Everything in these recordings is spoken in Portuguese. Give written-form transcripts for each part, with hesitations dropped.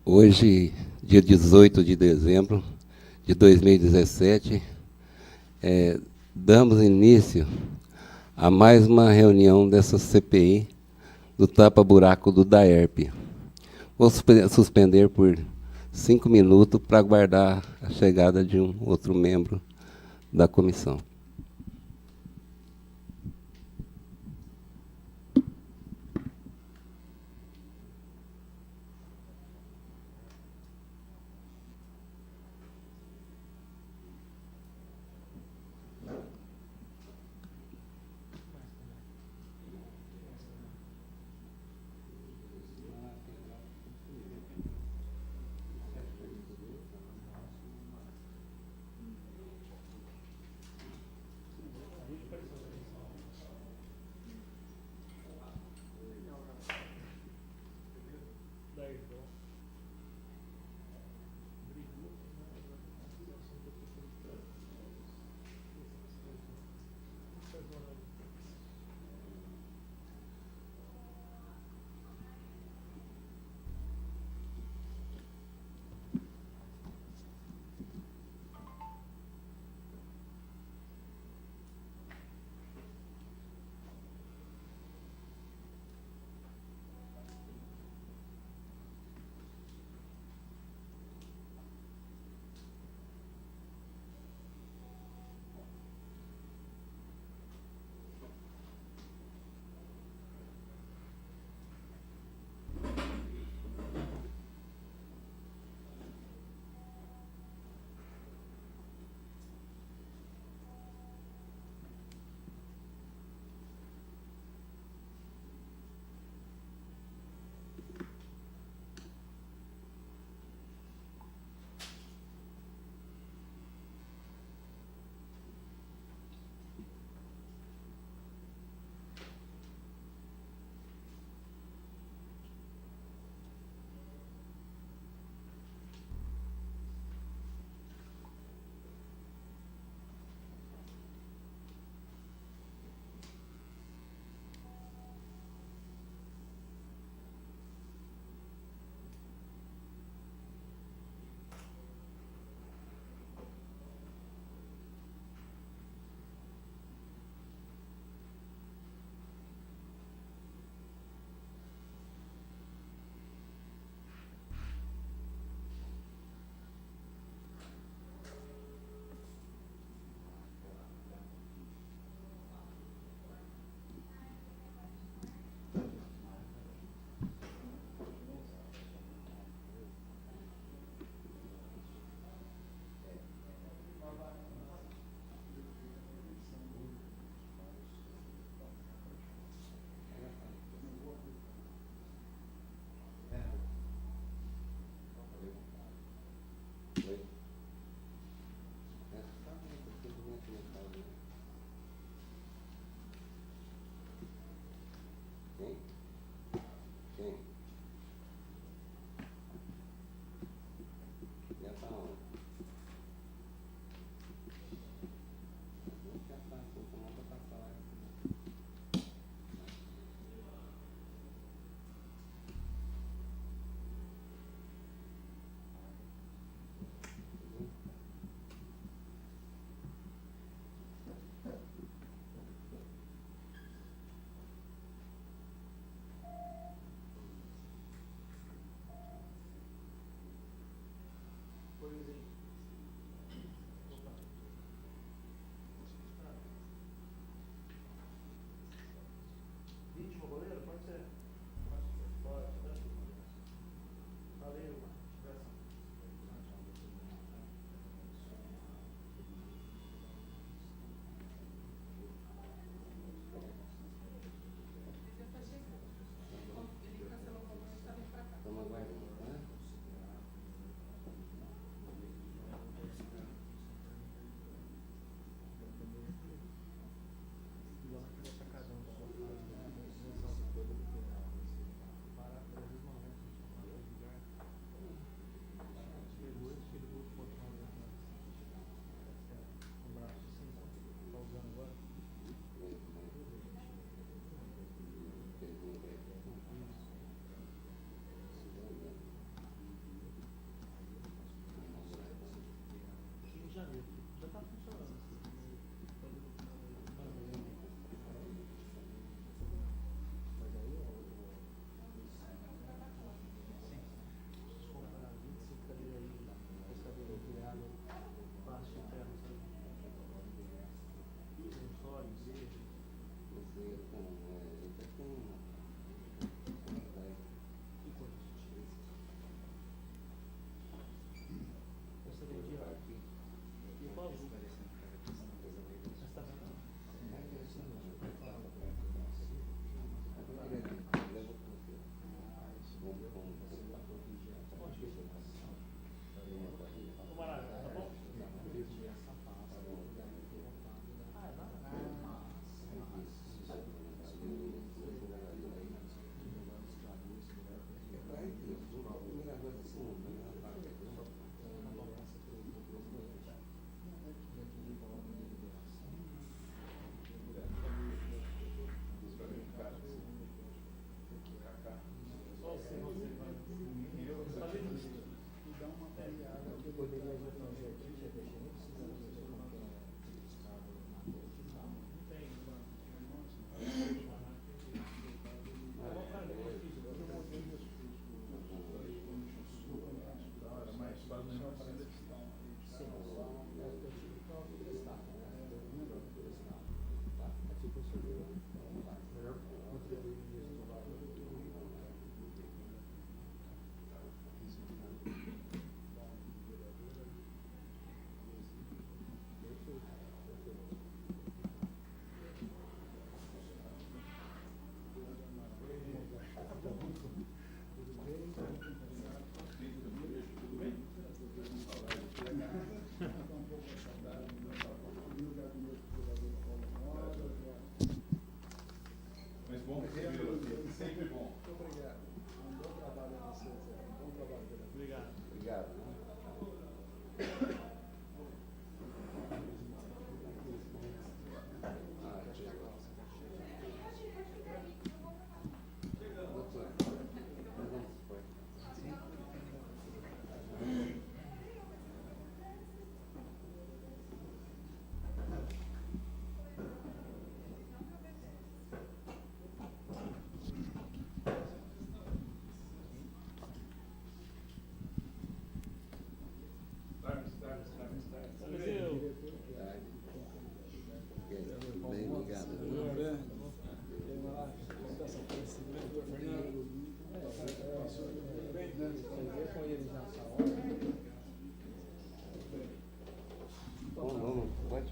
Hoje, dia 18 de dezembro de 2017, damos início a mais uma reunião dessa CPI do tapa-buraco do DAERP. Vou suspender por 5 minutos para aguardar a chegada de um outro membro da comissão.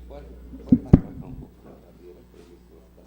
Pode mais pra cá um pouco na cadeira para ele encostar.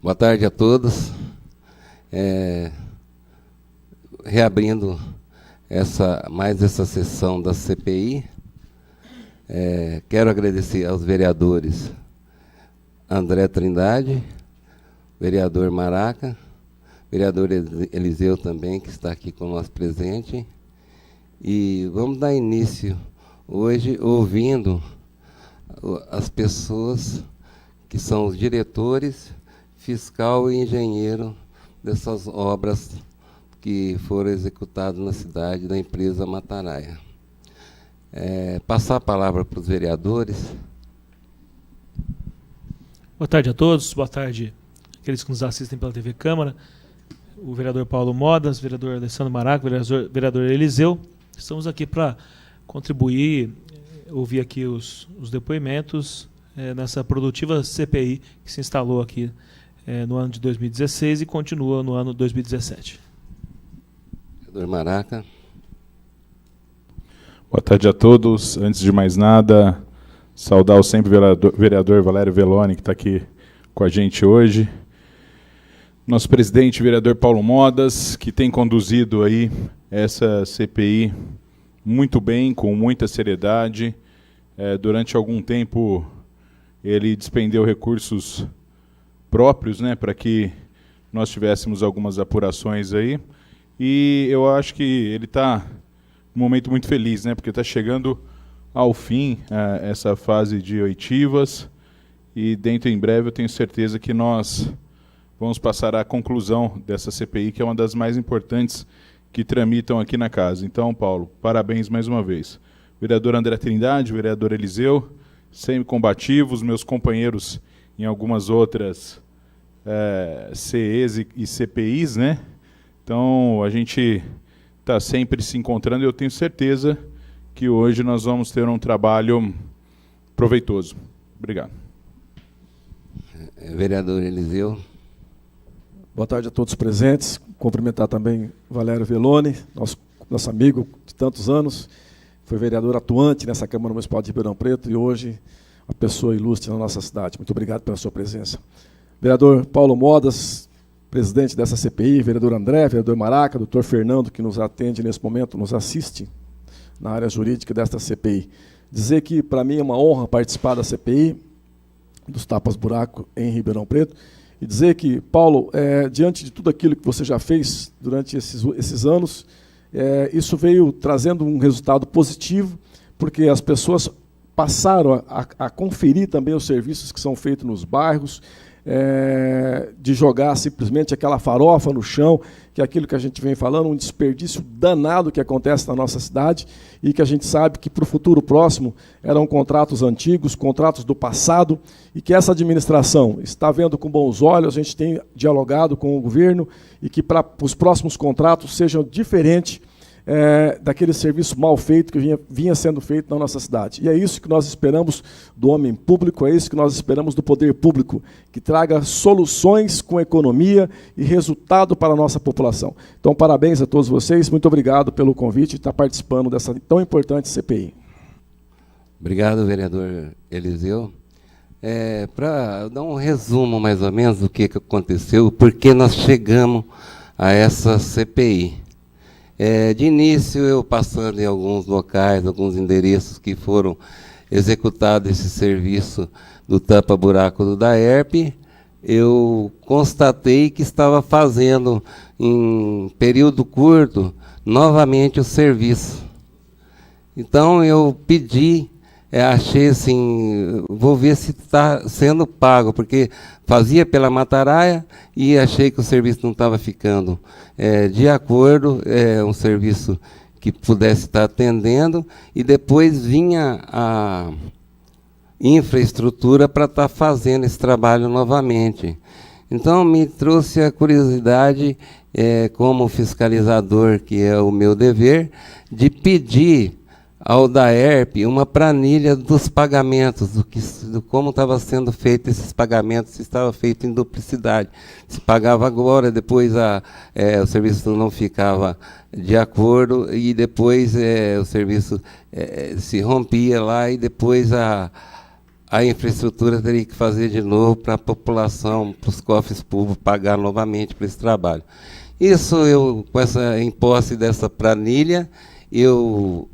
Boa tarde a todos. Reabrindo mais essa sessão da CPI, quero agradecer aos vereadores André Trindade, vereador Maraca, vereador Eliseu também, que está aqui conosco presente. E vamos dar início hoje ouvindo as pessoas que são os diretores, fiscal e engenheiro dessas obras que foram executadas na cidade da empresa Mataraia. Passar a palavra para os vereadores. Boa tarde a todos, boa tarde àqueles que nos assistem pela TV Câmara, o vereador Paulo Modas, o vereador Alessandro Maraca, o vereador Eliseu. Estamos aqui para contribuir, ouvir aqui os depoimentos nessa produtiva CPI que se instalou aqui no ano de 2016 e continua no ano de 2017. Vereador Maraca. Boa tarde a todos. Antes de mais nada, saudar o sempre vereador Valério Veloni, que está aqui com a gente hoje. Nosso presidente, vereador Paulo Modas, que tem conduzido aí essa CPI muito bem, com muita seriedade. Durante algum tempo, ele despendeu recursos próprios, né, para que nós tivéssemos algumas apurações aí. E eu acho que ele está num momento muito feliz, né, porque está chegando ao fim essa fase de oitivas e dentro em breve eu tenho certeza que nós vamos passar à conclusão dessa CPI, que é uma das mais importantes que tramitam aqui na casa. Então, Paulo, parabéns mais uma vez. Vereador André Trindade, vereador Eliseu, sempre combativos, meus companheiros em algumas outras CEs e CPIs, né? Então, a gente está sempre se encontrando e eu tenho certeza que hoje nós vamos ter um trabalho proveitoso. Obrigado. Vereador Eliseu. Boa tarde a todos presentes. Cumprimentar também Valério Veloni, nosso amigo de tantos anos. Foi vereador atuante nessa Câmara Municipal de Ribeirão Preto e hoje uma pessoa ilustre na nossa cidade. Muito obrigado pela sua presença. Vereador Paulo Modas, presidente dessa CPI, vereador André, vereador Maraca, doutor Fernando, que nos atende nesse momento, nos assiste na área jurídica desta CPI. Dizer que, para mim, é uma honra participar da CPI, dos tapas-buraco em Ribeirão Preto, e dizer que, Paulo, diante de tudo aquilo que você já fez durante esses anos, isso veio trazendo um resultado positivo, porque as pessoas passaram a conferir também os serviços que são feitos nos bairros, de jogar simplesmente aquela farofa no chão, que é aquilo que a gente vem falando, um desperdício danado que acontece na nossa cidade e que a gente sabe que para o futuro próximo eram contratos antigos, contratos do passado, e que essa administração está vendo com bons olhos, a gente tem dialogado com o governo e que para os próximos contratos sejam diferentes daquele serviço mal feito que vinha sendo feito na nossa cidade. E é isso que nós esperamos do homem público, é isso que nós esperamos do poder público, que traga soluções com economia e resultado para a nossa população. Então, parabéns a todos vocês, muito obrigado pelo convite de estar participando dessa tão importante CPI. Obrigado, vereador Eliseu. Para dar um resumo, mais ou menos, do que aconteceu, por que nós chegamos a essa CPI. De início, eu passando em alguns locais, alguns endereços que foram executados esse serviço do tapa-buraco do DAERP, eu constatei que estava fazendo, em período curto, novamente o serviço. Então, eu pedi, achei assim, vou ver se está sendo pago, porque fazia pela Mataraia e achei que o serviço não estava ficando de acordo, um serviço que pudesse estar atendendo, e depois vinha a infraestrutura para estar fazendo esse trabalho novamente. Então, me trouxe a curiosidade, como fiscalizador, que é o meu dever, de pedir ao DAERP uma planilha dos pagamentos, do como estava sendo feito esses pagamentos, se estava feito em duplicidade. Se pagava agora, depois o serviço não ficava de acordo, e depois o serviço se rompia lá, e depois a infraestrutura teria que fazer de novo para a população, para os cofres públicos, pagar novamente por esse trabalho. Isso, em posse dessa planilha, eu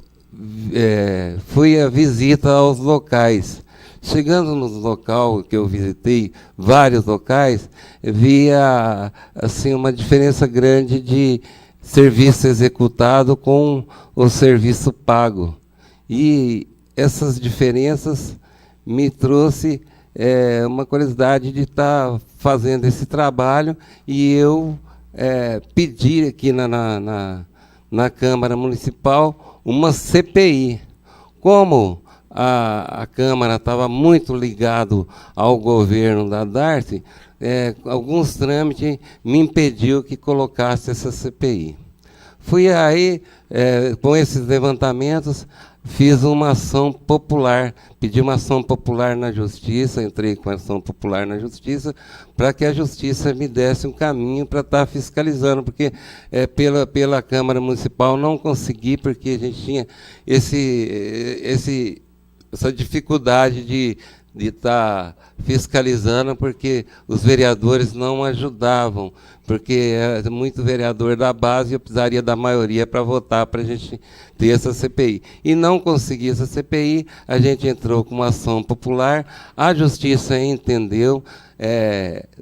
fui a visita aos locais. Chegando nos locais que eu visitei, vários locais, via assim, uma diferença grande de serviço executado com o serviço pago. E essas diferenças me trouxe uma curiosidade de estar fazendo esse trabalho, e eu pedi aqui na Câmara Municipal uma CPI. Como a Câmara estava muito ligado ao governo da Darcy, alguns trâmites me impediu que colocasse essa CPI. Fui aí, com esses levantamentos, fiz uma ação popular, pedi uma ação popular na Justiça, entrei com a ação popular na Justiça, para que a Justiça me desse um caminho para estar fiscalizando, porque pela Câmara Municipal não consegui, porque a gente tinha essa dificuldade de estar fiscalizando, porque os vereadores não ajudavam, porque é muito vereador da base e eu precisaria da maioria para votar para a gente ter essa CPI. E não consegui essa CPI, a gente entrou com uma ação popular, a Justiça entendeu,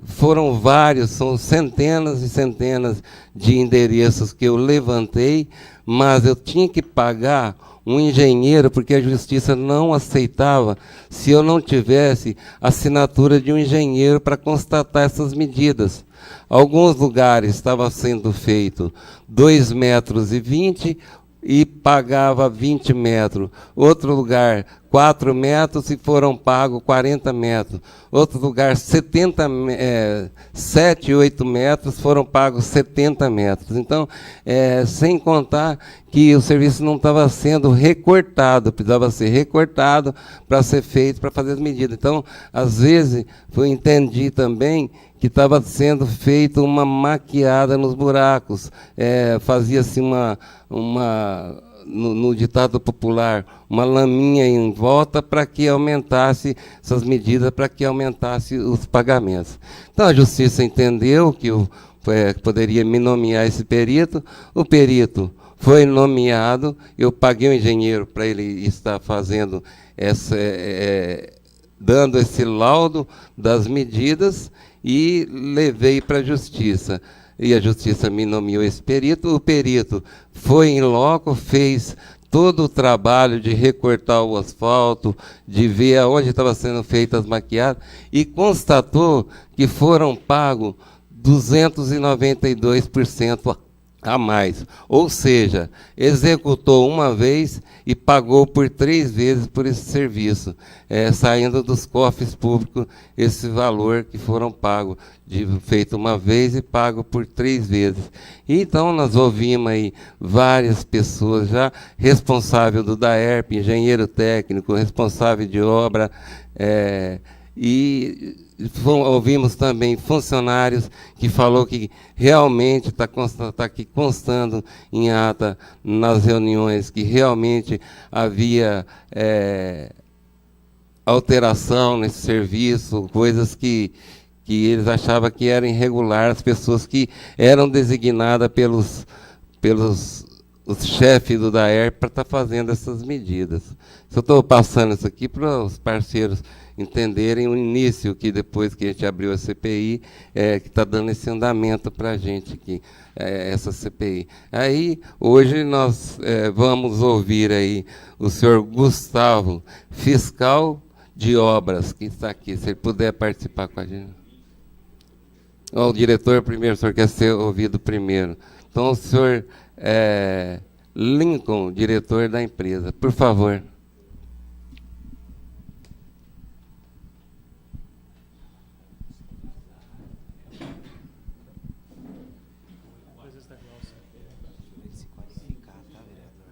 foram vários, são centenas e centenas de endereços que eu levantei, mas eu tinha que pagar um engenheiro, porque a Justiça não aceitava se eu não tivesse assinatura de um engenheiro para constatar essas medidas. Alguns lugares estava sendo feito 2,20 metros e pagava 20 metros. Outro lugar, 4 metros e foram pagos 40 metros. Outro lugar, 7, 8 metros, foram pagos 70 metros. Então, sem contar que o serviço não estava sendo recortado, precisava ser recortado para ser feito, para fazer as medidas. Então, às vezes, eu entendi também que estava sendo feita uma maquiada nos buracos. Fazia-se no ditado popular, uma laminha em volta para que aumentasse essas medidas, para que aumentasse os pagamentos. Então, a Justiça entendeu que poderia me nomear esse perito, o perito foi nomeado, eu paguei o engenheiro para ele estar fazendo dando esse laudo das medidas, e levei para a Justiça. E a Justiça me nomeou esse perito. O perito foi em loco, fez todo o trabalho de recortar o asfalto, de ver aonde estavam sendo feitas as maquiadas, e constatou que foram pagos 292% a mais. Ou seja, executou uma vez e pagou por 3 vezes por esse serviço, saindo dos cofres públicos esse valor que foram pagos, feito uma vez e pago por 3 vezes. Então, nós ouvimos aí várias pessoas já, responsável do DAERP, engenheiro técnico, responsável de obra, e ouvimos também funcionários que falou que realmente está aqui constando em ata nas reuniões que realmente havia alteração nesse serviço, coisas que eles achavam que eram irregular, as pessoas que eram designadas pelos os chefes do DAERP para estar fazendo essas medidas. Eu estou passando isso aqui para os parceiros entenderem o início, que depois que a gente abriu a CPI, que está dando esse andamento para a gente aqui, essa CPI. Aí, hoje, nós vamos ouvir aí o senhor Gustavo, fiscal de obras, que está aqui, se ele puder participar com a gente. O diretor primeiro, o senhor quer ser ouvido primeiro. Então, o senhor Lincoln, diretor da empresa, por favor.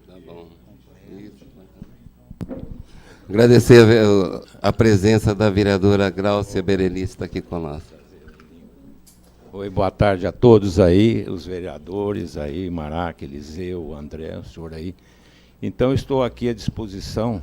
Tá bom. Isso. Agradecer a presença da vereadora Gráucia Berenice, está aqui conosco. Oi, boa tarde a todos aí, os vereadores aí, Maraca, Eliseu, André, o senhor aí. Então, estou aqui à disposição.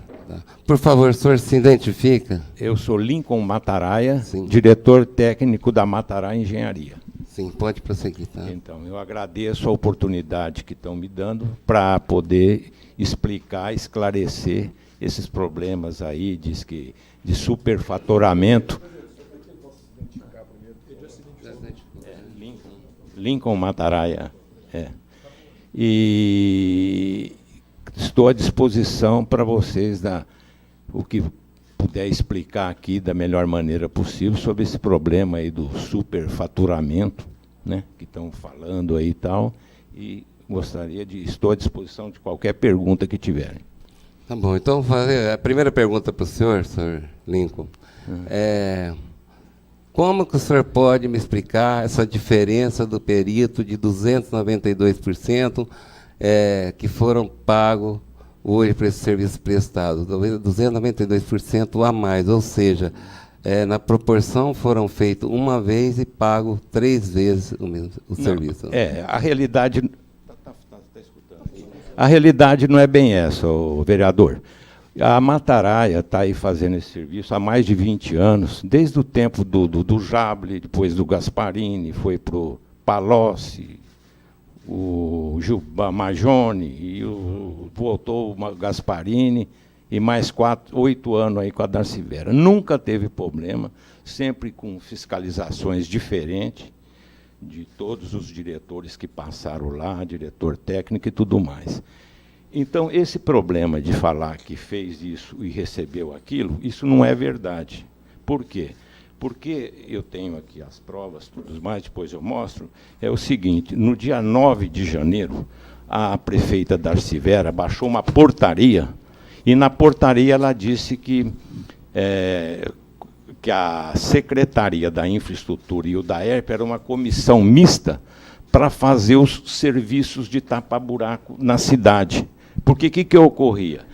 Por favor, o senhor se identifica. Eu sou Lincoln Mataraia, Sim. diretor técnico da Mataraia Engenharia. Sim, pode prosseguir. Tá? Então, eu agradeço a oportunidade que estão me dando para poder explicar, esclarecer esses problemas aí, diz que de superfaturamento. Lincoln Mataraia, E estou à disposição para vocês o que puder explicar aqui da melhor maneira possível sobre esse problema aí do superfaturamento, né, que estão falando aí e tal, e estou à disposição de qualquer pergunta que tiverem. Tá bom, então fazer a primeira pergunta para o senhor Lincoln. Como que o senhor pode me explicar essa diferença do perito de 292% que foram pagos hoje para esse serviço prestado? 292% a mais, ou seja, na proporção foram feitos uma vez e pago 3 vezes o serviço. A realidade... A realidade não é bem essa, vereador. A Mataraia está aí fazendo esse serviço há mais de 20 anos, desde o tempo do Jable, depois do Gasparini, foi para o Palocci, o Gilba Majone, e voltou o Gasparini, e mais 8 anos aí com a Darcy Vera. Nunca teve problema, sempre com fiscalizações diferentes de todos os diretores que passaram lá, diretor técnico e tudo mais. Então, esse problema de falar que fez isso e recebeu aquilo, isso não é verdade. Por quê? Porque eu tenho aqui as provas, tudo mais, depois eu mostro, é o seguinte, no dia 9 de janeiro, a prefeita Darcy Vera baixou uma portaria, e na portaria ela disse que a Secretaria da Infraestrutura e o DAERP era uma comissão mista para fazer os serviços de tapa-buraco na cidade. Porque o que ocorria?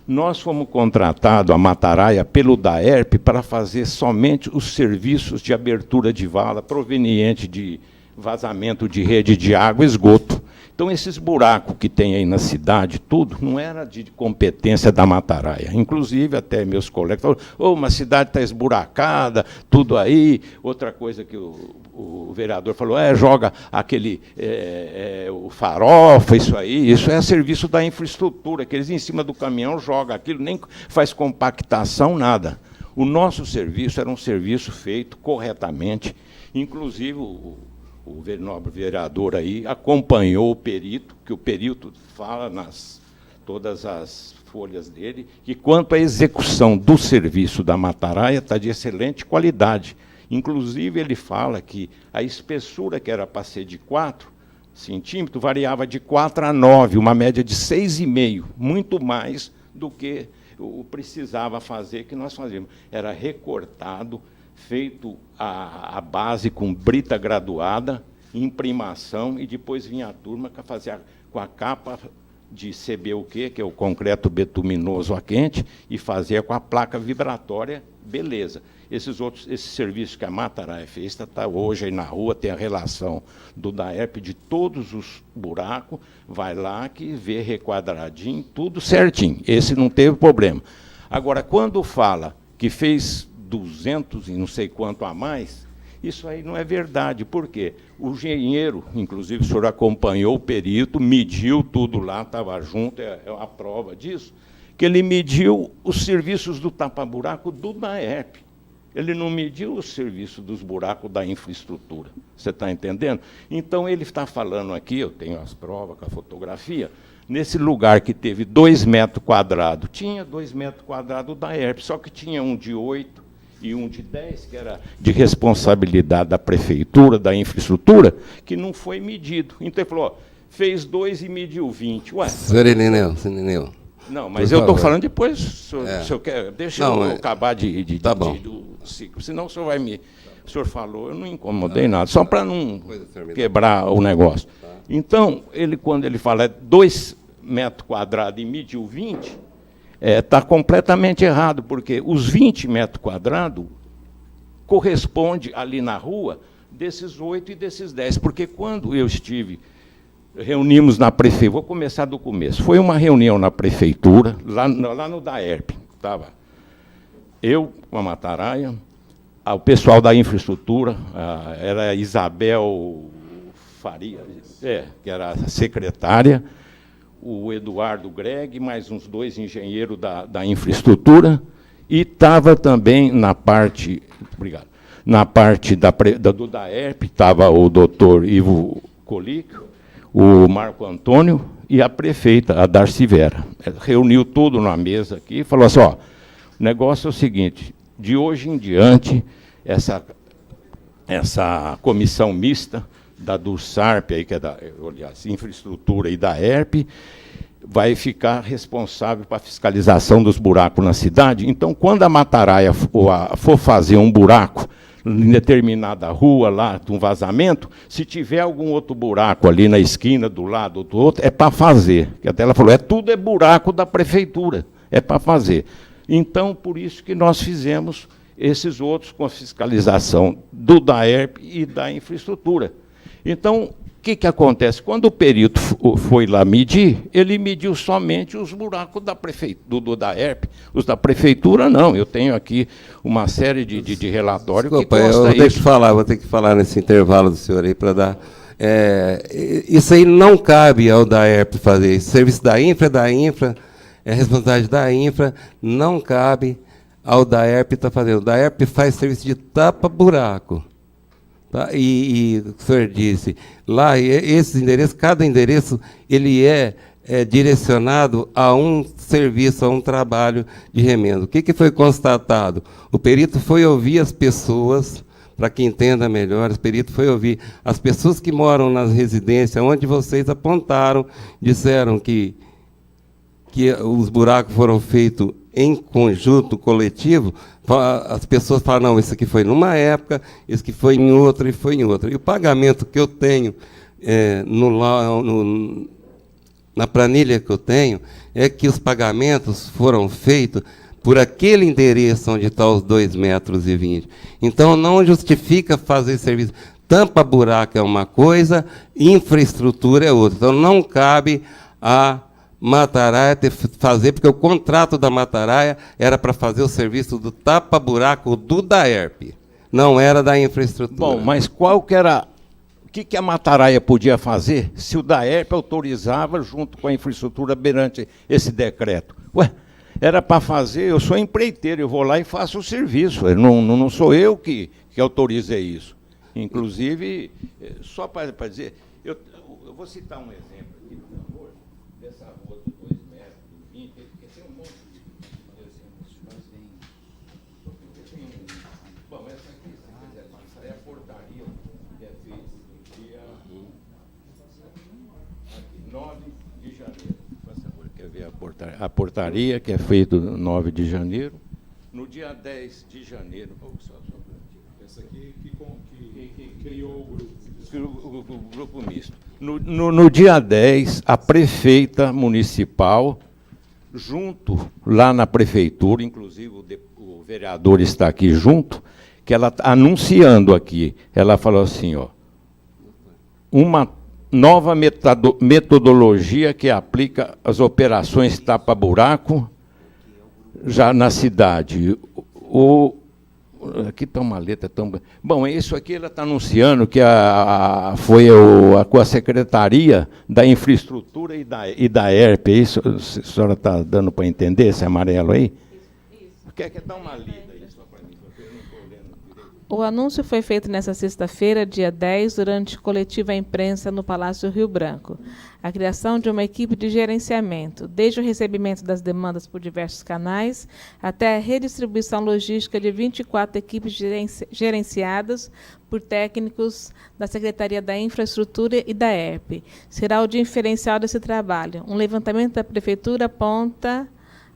Nós fomos contratados, a Mataraia, pelo DAERP, para fazer somente os serviços de abertura de vala proveniente de vazamento de rede de água e esgoto. Então, esses buracos que tem aí na cidade, tudo, não era de competência da Mataraia. Inclusive, até meus colegas falaram, uma cidade está esburacada, tudo aí. Outra coisa que o vereador falou, joga aquele o farofa, isso é serviço da infraestrutura, que eles em cima do caminhão jogam aquilo, nem faz compactação, nada. O nosso serviço era um serviço feito corretamente, inclusive o nobre vereador aí acompanhou o perito, que o perito fala todas as folhas dele, que quanto à execução do serviço da Mataraia está de excelente qualidade. Inclusive, ele fala que a espessura que era para ser de 4, centímetros, variava de 4 a 9, uma média de 6,5, muito mais do que o precisava fazer, que nós fazíamos. Era recortado, feito a base com brita graduada, imprimação, e depois vinha a turma que fazia com a capa de CBUQ, que é o concreto betuminoso a quente, e fazia com a placa vibratória, beleza. Esses serviços que a Mataraia fez, está hoje aí na rua, tem a relação do DAERP de todos os buracos, vai lá que vê requadradinho, tudo certinho. Esse não teve problema. Agora, quando fala que fez 200 e não sei quanto a mais, isso aí não é verdade. Por quê? O engenheiro, inclusive o senhor acompanhou o perito, mediu tudo lá, estava junto, é a prova disso, que ele mediu os serviços do tapa-buraco do DAERP. Ele não mediu o serviço dos buracos da infraestrutura. Você está entendendo? Então, ele está falando aqui, eu tenho as provas com a fotografia, nesse lugar que teve 2 metros quadrados, tinha 2 metros quadrados da ERP, só que tinha um de 8 e um de 10, que era de responsabilidade da prefeitura, da infraestrutura, que não foi medido. Então, ele falou, ó, fez 2 e mediu 20. Ué, senhor Irineu. não, mas Por eu estou favor. falando depois, se o senhor quer, deixa Não, eu acabar tá bom. do ciclo, senão o senhor vai me... O senhor falou, eu não incomodei nada, só para não quebrar o negócio. Então, quando ele fala 2 metros quadrados e mediu 20, está completamente errado, porque os 20 metros quadrados corresponde ali na rua desses 8 e desses 10, porque quando eu estive... Reunimos na prefeitura, vou começar do começo. Foi uma reunião na prefeitura, lá no DAERP. Estava eu com a Mataraia, o pessoal da infraestrutura, era a Isabel Faria, que era a secretária, o Eduardo Greg, mais uns 2 engenheiros da infraestrutura, e estava também na parte, obrigado, na parte do DAERP, estava o doutor Ivo Colico, o Marco Antônio e a prefeita, a Darcy Vera. Reuniu tudo na mesa aqui e falou assim, ó, o negócio é o seguinte, de hoje em diante, essa comissão mista da DURSARP, aí, que é da infraestrutura e da ERP, vai ficar responsável para a fiscalização dos buracos na cidade. Então, quando a Mataraia for fazer um buraco em determinada rua, lá, de um vazamento, se tiver algum outro buraco ali na esquina, do lado do outro, é para fazer. Que até ela falou, tudo é buraco da prefeitura, é para fazer. Então, por isso que nós fizemos esses outros com a fiscalização do DAERP e da infraestrutura. Então, o que acontece? Quando o perito foi lá medir, ele mediu somente os buracos da prefeitura, do DAERP. Os da prefeitura, não. Eu tenho aqui uma série de relatórios que consta eu vou ter que falar nesse intervalo do senhor aí para dar... isso aí não cabe ao DAERP fazer. Esse serviço da infra, é responsabilidade da infra, não cabe ao DAERP estar fazendo. O DAERP faz serviço de tapa-buraco. Tá? E o senhor disse, lá, esses endereços, cada endereço, ele é direcionado a um serviço, a um trabalho de remendo. O que foi constatado? O perito foi ouvir as pessoas, para que entenda melhor, o perito foi ouvir as pessoas que moram nas residências, onde vocês apontaram, disseram que os buracos foram feitos em conjunto, coletivo. As pessoas falam, não, isso aqui foi numa época, isso aqui foi em outra e foi em outra. E o pagamento que eu tenho na planilha que eu tenho é que os pagamentos foram feitos por aquele endereço onde está os 2,20 metros. Então, não justifica fazer serviço. Tampa-buraco é uma coisa, infraestrutura é outra. Então, não cabe a Mataraia fazer, porque o contrato da Mataraia era para fazer o serviço do tapa-buraco do DAERP, não era da infraestrutura. Bom, mas qual que era... O que a Mataraia podia fazer se o DAERP autorizava junto com a infraestrutura perante esse decreto? Ué, era para fazer, eu sou empreiteiro, eu vou lá e faço o serviço, não sou eu que autorizei isso. Inclusive, só para dizer, eu vou citar um exemplo aqui, por favor, dessa rua do 2 metros, do 20, porque tem um monte de bom, essa aqui, se quiser passar, é a portaria que é feita no dia... a portaria, que é feita no 9 de janeiro. No dia 10 de janeiro... Essa aqui que criou o grupo. O grupo misto. No dia 10, a prefeita municipal, junto lá na prefeitura, inclusive o vereador está aqui junto, que ela está anunciando aqui, ela falou assim, ó, uma nova metodologia que aplica as operações tapa-buraco já na cidade. Aqui está uma letra tão... Bom, isso aqui ela está anunciando que foi com a Secretaria da Infraestrutura e da ERP. Isso a senhora está dando para entender, esse amarelo aí? Quer dar uma lida aí só para mim, porque eu não estou lendo direito. O anúncio foi feito nesta sexta-feira, dia 10, durante coletiva à imprensa no Palácio Rio Branco. A criação de uma equipe de gerenciamento, desde o recebimento das demandas por diversos canais, até a redistribuição logística de 24 equipes gerenciadas por técnicos da Secretaria da Infraestrutura e da ERP. Será o diferencial desse trabalho. Um levantamento da Prefeitura aponta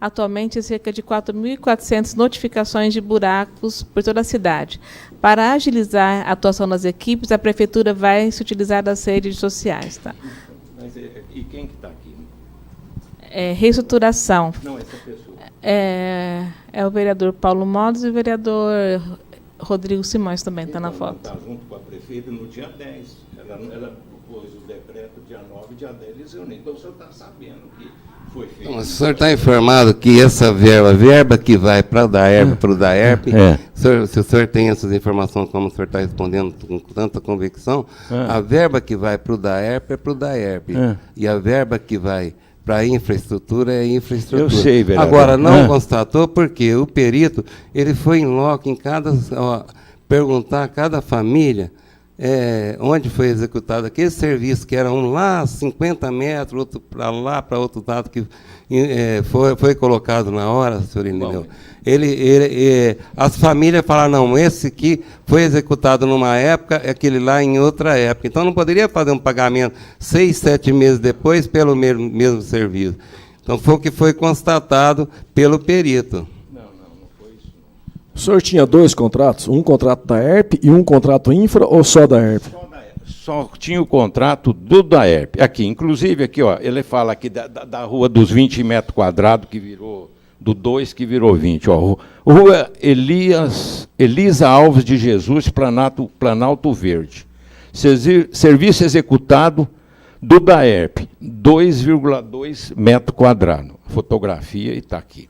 atualmente cerca de 4.400 notificações de buracos por toda a cidade. Para agilizar a atuação das equipes, a Prefeitura vai se utilizar das redes sociais. Tá? Mas, e quem que está aqui? Reestruturação. Não, essa pessoa. É o vereador Paulo Modas e o vereador Rodrigo Simões também está na foto. Está junto com a prefeita no dia 10. Ela propôs o decreto dia 9, dia 10, eles reuniram. Então, o senhor está sabendo que foi feito. Então, o senhor está informado que essa verba que vai para o DAERP, para o DAERP, se o senhor tem essas informações, como o senhor está respondendo com tanta convicção, a verba que vai para o DAERP é para o DAERP. E a verba que vai para a infraestrutura é infraestrutura. Eu sei, vereador. Agora, não constatou porque o perito ele foi em loco, perguntar a cada família onde foi executado aquele serviço, que era um lá 50 metros, outro para lá, para outro lado, que foi colocado na hora, senhor Irineu. As famílias falaram, não, esse aqui foi executado numa época, aquele lá em outra época. Então, não poderia fazer um pagamento 6, 7 meses depois pelo mesmo serviço. Então, foi o que foi constatado pelo perito. Não foi isso. O senhor tinha 2 contratos? Um contrato da ERP e um contrato infra ou só da ERP? Só tinha o contrato do DAERP. Aqui, inclusive, aqui, ó, ele fala aqui da rua dos 20 metros quadrados, que virou, do 2 que virou 20. Ó, rua Elisa Alves de Jesus, Planalto Verde. Serviço executado do DAERP, 2,2 metros quadrados. Fotografia e está aqui.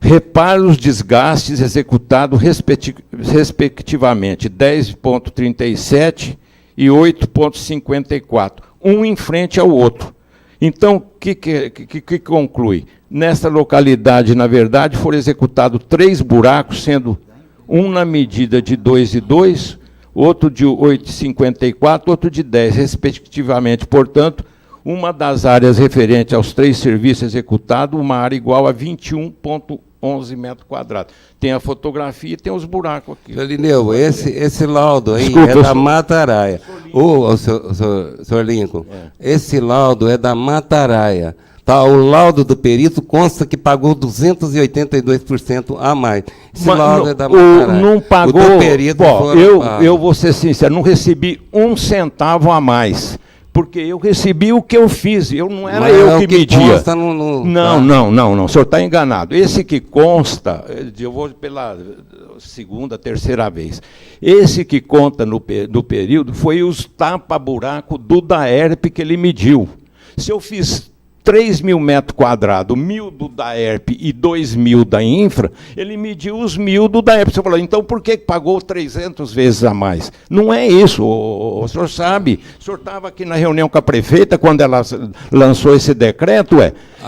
Reparos, desgastes executados respectivamente 10,37 e 8,54, um em frente ao outro. Então, o que conclui? Nessa localidade, na verdade, foram executados 3 buracos, sendo um na medida de 2,2, outro de 8,54, outro de 10, respectivamente. Portanto, uma das áreas referentes aos 3 serviços executados, uma área igual a 21,11 metros quadrados. Tem a fotografia e tem os buracos aqui. Senhor Lineu, esse laudo aí Desculpa, é da Mata-Araia. Senhor Lincoln, esse laudo é da Mata-Araia. Tá, o laudo do perito consta que pagou 282% a mais. Esse laudo é da Mata-Araia. Não pagou. O do perito eu vou ser sincero, não recebi 1 centavo a mais. Porque eu recebi o que eu fiz, não era eu que media. Consta Não, o senhor está enganado. Esse que consta, eu vou pela segunda, terceira vez. Esse que conta do período foi os tapa-buraco do DAERP que ele mediu. Se eu fiz 3.000 metros quadrados, 1.000 do DAERP e 2.000 da infra, ele mediu os 1.000 do DAERP. Você falou, então por que pagou 300 vezes a mais? Não é isso, o senhor sabe. O senhor estava aqui na reunião com a prefeita, quando ela lançou esse decreto,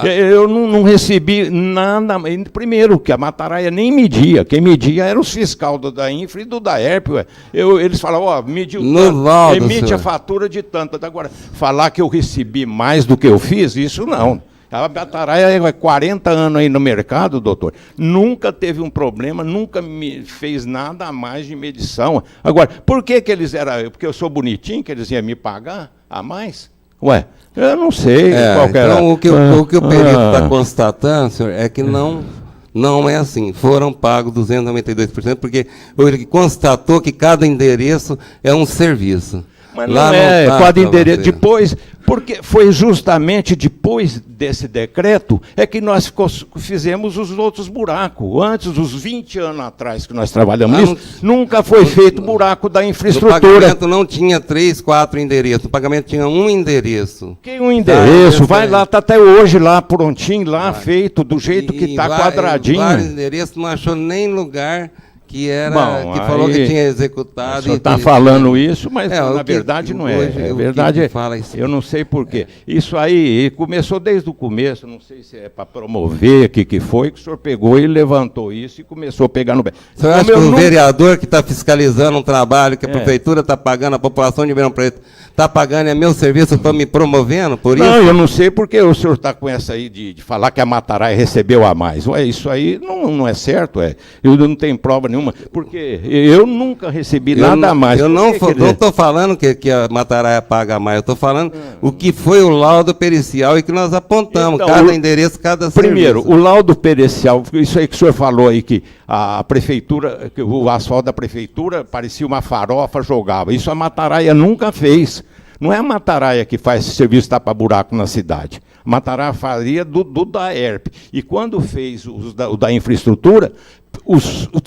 eu não recebi nada. Primeiro, que a Mata-Araia nem media, quem media era os fiscal da infra e do DAERP. Eles falavam, mediu tanto, emite a fatura de tanto. Agora, falar que eu recebi mais do que eu fiz, isso não. A Mata-Araia é 40 anos aí no mercado, doutor. Nunca teve um problema, nunca me fez nada a mais de medição. Agora, por que eles eram... Porque eu sou bonitinho, que eles iam me pagar a mais? Ué, eu não sei qual que era. Então, o que o perito está constatando, senhor, é que não é assim. Foram pagos 292%, porque ele constatou que cada endereço é um serviço. Mas Lá não é, tá cada pra endereço. você. Depois, porque foi justamente depois desse decreto é que nós fizemos os outros buracos. Antes, os 20 anos atrás que nós trabalhamos nisso, nunca foi feito buraco da No infraestrutura. pagamento não tinha 3, 4 endereços. No pagamento tinha um endereço. Que um endereço, vai é. lá, está até hoje lá prontinho, lá feito, do jeito que está quadradinho. Vários endereços, não achou nem lugar que era, Bom, que falou aí, que tinha executado. O senhor está falando isso, mas na verdade não é. Hoje, A o verdade que fala isso. eu não sei porquê. Isso aí começou desde o começo, não sei se é para promover, o que foi, que o senhor pegou e levantou isso e começou a pegar no pé. O senhor acha que o vereador que está fiscalizando um trabalho que a prefeitura está pagando, a população de Ribeirão Preto está pagando, é meu serviço, estou me promovendo por isso? Não, eu não sei porque o senhor está com essa aí de falar que a Matarai recebeu a mais. Ué, isso aí não é certo, eu não tenho prova nenhuma, porque eu nunca recebi nada a mais. Eu não estou falando que a Matarai paga mais, eu estou falando o que foi o laudo pericial e que nós apontamos, Então, cada endereço, cada primeiro, serviço. o laudo pericial, isso aí que o senhor falou aí, que a prefeitura, que o asfalto da prefeitura parecia uma farofa, jogava. Isso a Mataraia nunca fez. Não é a Mataraia que faz serviço tapa-buraco na cidade. A Mataraia faria do DAERP. E quando fez o da infraestrutura,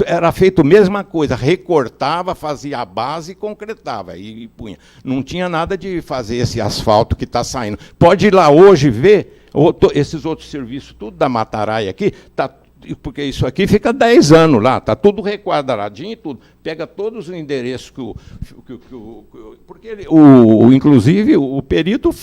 era feito a mesma coisa, recortava, fazia a base e concretava, e punha. Não tinha nada de fazer esse asfalto que está saindo. Pode ir lá hoje ver esses outros serviços, tudo da Mataraia aqui, porque isso aqui fica 10 anos lá, está tudo requadradinho e tudo. Pega todos os endereços porque inclusive o perito,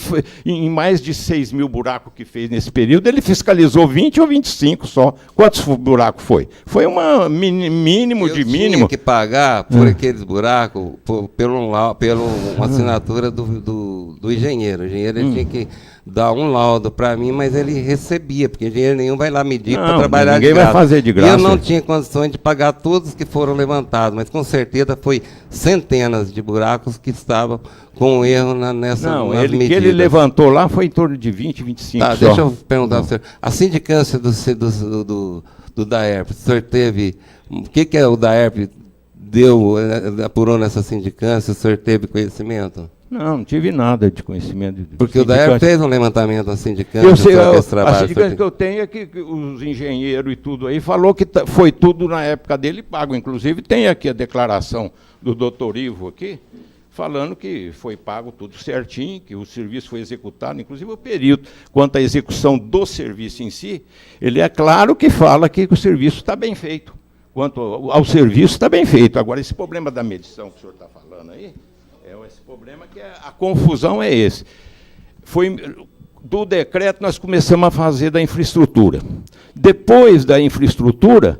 em mais de 6 mil buracos que fez nesse período, ele fiscalizou 20 ou 25 só. Quantos buracos foi? Foi um mínimo de mínimo. Tinha que pagar por aqueles buracos pela uma assinatura do engenheiro. O engenheiro ele tinha que dar um laudo para mim, mas ele recebia, porque engenheiro nenhum vai lá medir para trabalhar ninguém de graça. vai fazer de graça. E eu não tinha condições de pagar todos que foram levantados, mas com certeza foi centenas de buracos que estavam com erro nessa medida. Que ele levantou lá foi em torno de 20, 25 só. Deixa eu perguntar ao senhor. A sindicância do DAERP, o senhor teve... O que é o DAERP apurou nessa sindicância, o senhor teve conhecimento? Não tive nada de conhecimento. Porque o DAERP fez um levantamento na sindicância. Eu sei, a sindicância que eu tenho é que os engenheiros e tudo aí falou que foi tudo na época dele pago. Inclusive tem aqui a declaração do doutor Ivo aqui, falando que foi pago tudo certinho, que o serviço foi executado, inclusive o perito, quanto à execução do serviço em si, ele é claro que fala que o serviço está bem feito. Quanto ao serviço, está bem feito. Agora, esse problema da medição que o senhor está falando aí, esse problema que a confusão é esse. Do decreto, nós começamos a fazer da infraestrutura. Depois da infraestrutura,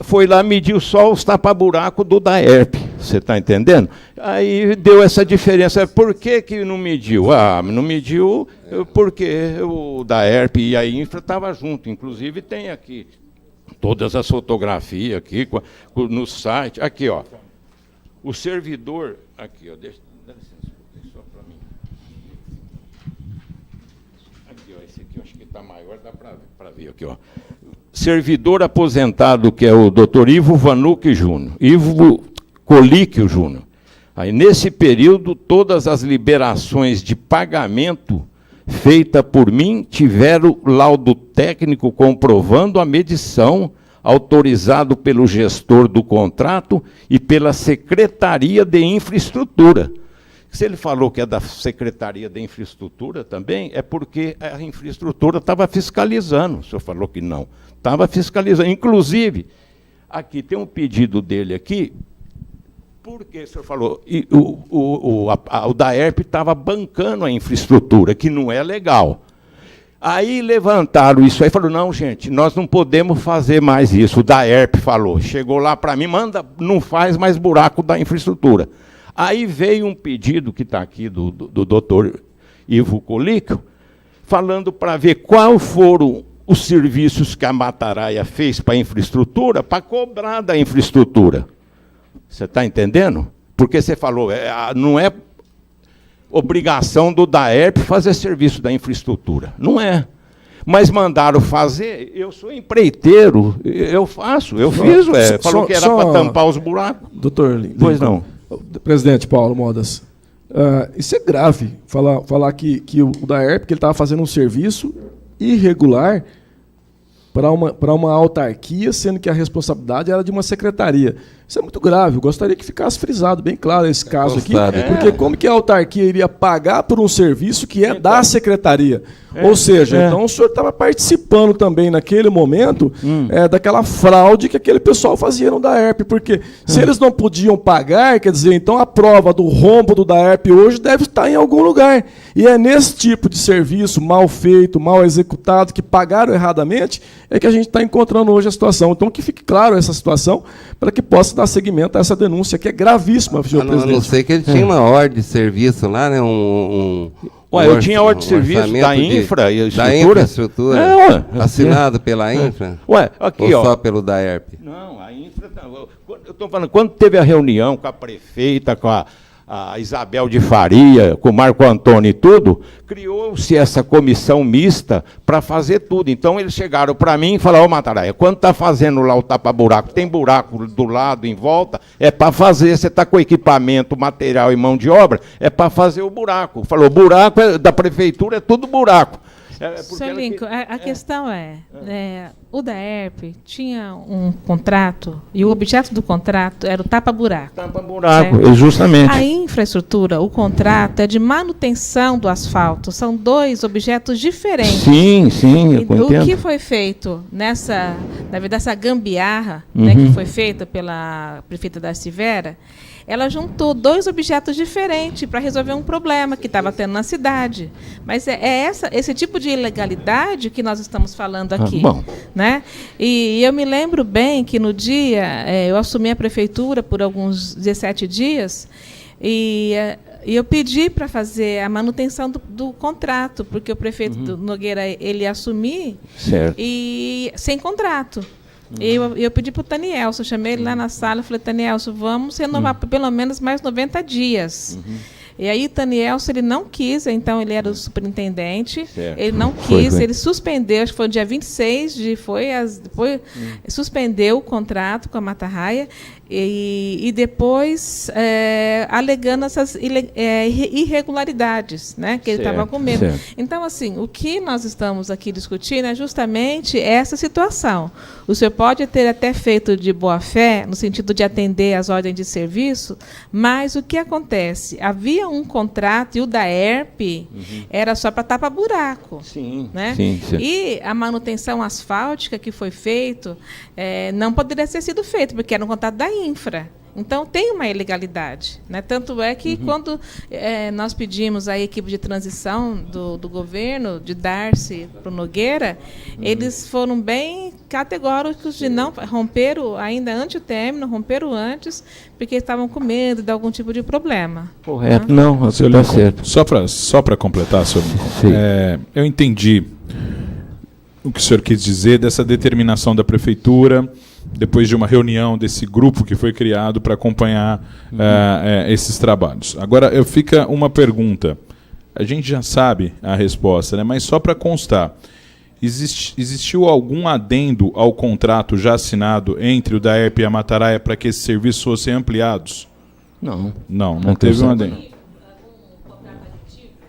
foi lá medir só os tapa-buraco do DAERP. Você está entendendo? Aí deu essa diferença. Por que não mediu? Não mediu porque o DAERP e a infra estavam juntos. Inclusive, tem aqui todas as fotografias aqui no site. Aqui, ó. O servidor... Aqui, ó. Dá licença, só para mim. Aqui, ó. Esse aqui eu acho que está maior, dá para ver aqui, ó. Servidor aposentado, que é o doutor Ivo Vanucchi Júnior. Ivo Colique Júnior. Aí, nesse período, todas as liberações de pagamento feitas por mim tiveram laudo técnico comprovando a medição, autorizado pelo gestor do contrato e pela Secretaria de Infraestrutura. Se ele falou que é da Secretaria de Infraestrutura também, é porque a infraestrutura estava fiscalizando. O senhor falou que não. Estava fiscalizando. Inclusive, aqui tem um pedido dele aqui, porque o senhor falou, o DAERP estava bancando a infraestrutura, que não é legal. Aí levantaram isso aí e falaram, não, gente, nós não podemos fazer mais isso. O DAERP falou, chegou lá para mim, não faz mais buraco da infraestrutura. Aí veio um pedido que está aqui do doutor Ivo Colico, falando para ver quais foram os serviços que a Mataraia fez para a infraestrutura, para cobrar da infraestrutura. Você está entendendo? Porque você falou, não é obrigação do DAERP fazer serviço da infraestrutura. Não é. Mas mandaram fazer, eu sou empreiteiro, eu faço, eu fiz, falou que era para tampar os buracos. Doutor Lincoln. Pois não. Presidente Paulo Modas, isso é grave, falar que o DAERP que ele estava fazendo um serviço irregular para uma autarquia, sendo que a responsabilidade era de uma secretaria. Isso é muito grave. Eu gostaria que ficasse frisado bem claro esse caso aqui, porque como que a autarquia iria pagar por um serviço que é da secretaria? Ou seja, então o senhor estava participando também naquele momento daquela fraude que aquele pessoal fazia no DAERP, porque se eles não podiam pagar, quer dizer, então a prova do rombo do DAERP hoje deve estar em algum lugar. E é nesse tipo de serviço mal feito, mal executado, que pagaram erradamente, é que a gente está encontrando hoje a situação. Então que fique claro essa situação, para que possa dar seguimento a essa denúncia, que é gravíssima, senhor presidente. A não ser que ele tinha uma ordem de serviço lá, né? Eu tinha ordem de serviço da infraestrutura. Assinado pela infra? Aqui, ou só pelo DAERP? Não, a infra... Eu estou falando, quando teve a reunião com a prefeita, com a Isabel de Faria, com o Marco Antônio e tudo, criou-se essa comissão mista para fazer tudo. Então, eles chegaram para mim e falaram, Mataraia, quando está fazendo lá o tapa-buraco, tem buraco do lado, em volta, é para fazer, você está com equipamento, material e mão de obra, é para fazer o buraco. Falou, buraco da prefeitura é tudo buraco. Senhor Lincoln, a questão o DAERP tinha um contrato, e o objeto do contrato era o tapa-buraco. Tapa-buraco, justamente. A infraestrutura, o contrato, é de manutenção do asfalto. São dois objetos diferentes. Sim, eu entendo. O que foi feito nessa gambiarra, que foi feita pela prefeita Darcy Vera, ela juntou dois objetos diferentes para resolver um problema que estava tendo na cidade. Mas esse tipo de ilegalidade que nós estamos falando aqui. Né? E eu me lembro bem que no dia, eu assumi a prefeitura por alguns 17 dias, e eu pedi para fazer a manutenção do contrato, porque o prefeito Nogueira ele ia assumir e sem contrato. Eu pedi para o Tanielson, chamei ele lá na sala e falei, Tanielson, vamos renovar por pelo menos mais 90 dias. E aí o Tanielson ele não quis, então ele era o superintendente, ele não quis, ele suspendeu, acho que foi no dia 26, depois suspendeu o contrato com a Mata-Raia, e depois alegando essas irregularidades, né, que ele estava com medo. Então, assim, o que nós estamos aqui discutindo é justamente essa situação. O senhor pode ter até feito de boa fé, no sentido de atender às ordens de serviço, mas o que acontece? Havia um contrato e o DAERP era só para tapar buraco. Né? Sim. E a manutenção asfáltica que foi feito não poderia ter sido feito, porque era um contrato da infra. Então, tem uma ilegalidade. Né? Tanto é que, quando nós pedimos à equipe de transição do governo, de Darcy para o Nogueira, eles foram bem categóricos de não romperam ainda antes do término, romperam antes, porque estavam com medo de algum tipo de problema. Correto, né? Não, você está certo. Só para completar, senhor, eu entendi o que o senhor quis dizer dessa determinação da prefeitura, depois de uma reunião desse grupo que foi criado para acompanhar esses trabalhos. Agora, fica uma pergunta. A gente já sabe a resposta, né? Mas só para constar, existiu algum adendo ao contrato já assinado entre o DAERP e a Mata-Raia para que esses serviços fossem ampliados? Não. Não teve um adendo.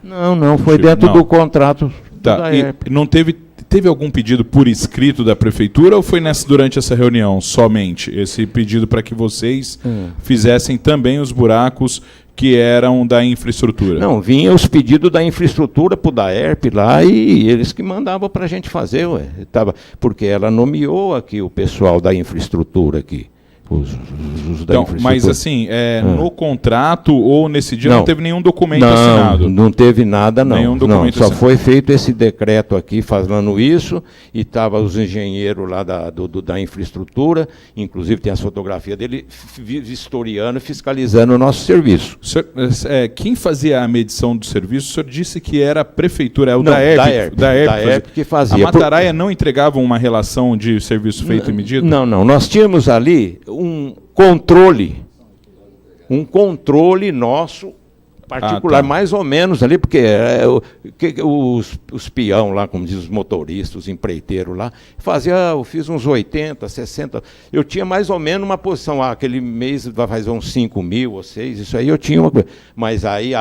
Não, foi dentro do contrato do DAERP. E não teve algum pedido por escrito da prefeitura ou foi durante essa reunião somente esse pedido para que vocês fizessem também os buracos que eram da infraestrutura? Não, vinha os pedidos da infraestrutura para o DAERP lá e eles que mandavam para a gente fazer, porque ela nomeou aqui o pessoal da infraestrutura aqui. Então, mas assim, no contrato ou nesse dia não teve nenhum documento assinado? Não teve nada, não. Nenhum documento só foi feito esse decreto aqui falando isso, e estavam os engenheiros lá da infraestrutura, inclusive tem as fotografias dele vistoriando, fiscalizando o nosso serviço. Senhor, quem fazia a medição do serviço, o senhor disse que era a prefeitura, o DAERP que fazia. A Mata-Raia não entregava uma relação de serviço feito e medido? Não. Nós tínhamos ali um controle nosso particular, mais ou menos ali, porque os peão lá, como diz os motoristas, os empreiteiros lá, eu fiz uns 80, 60, eu tinha mais ou menos uma posição, aquele mês vai fazer uns 5 mil ou 6, isso aí eu tinha uma coisa, mas aí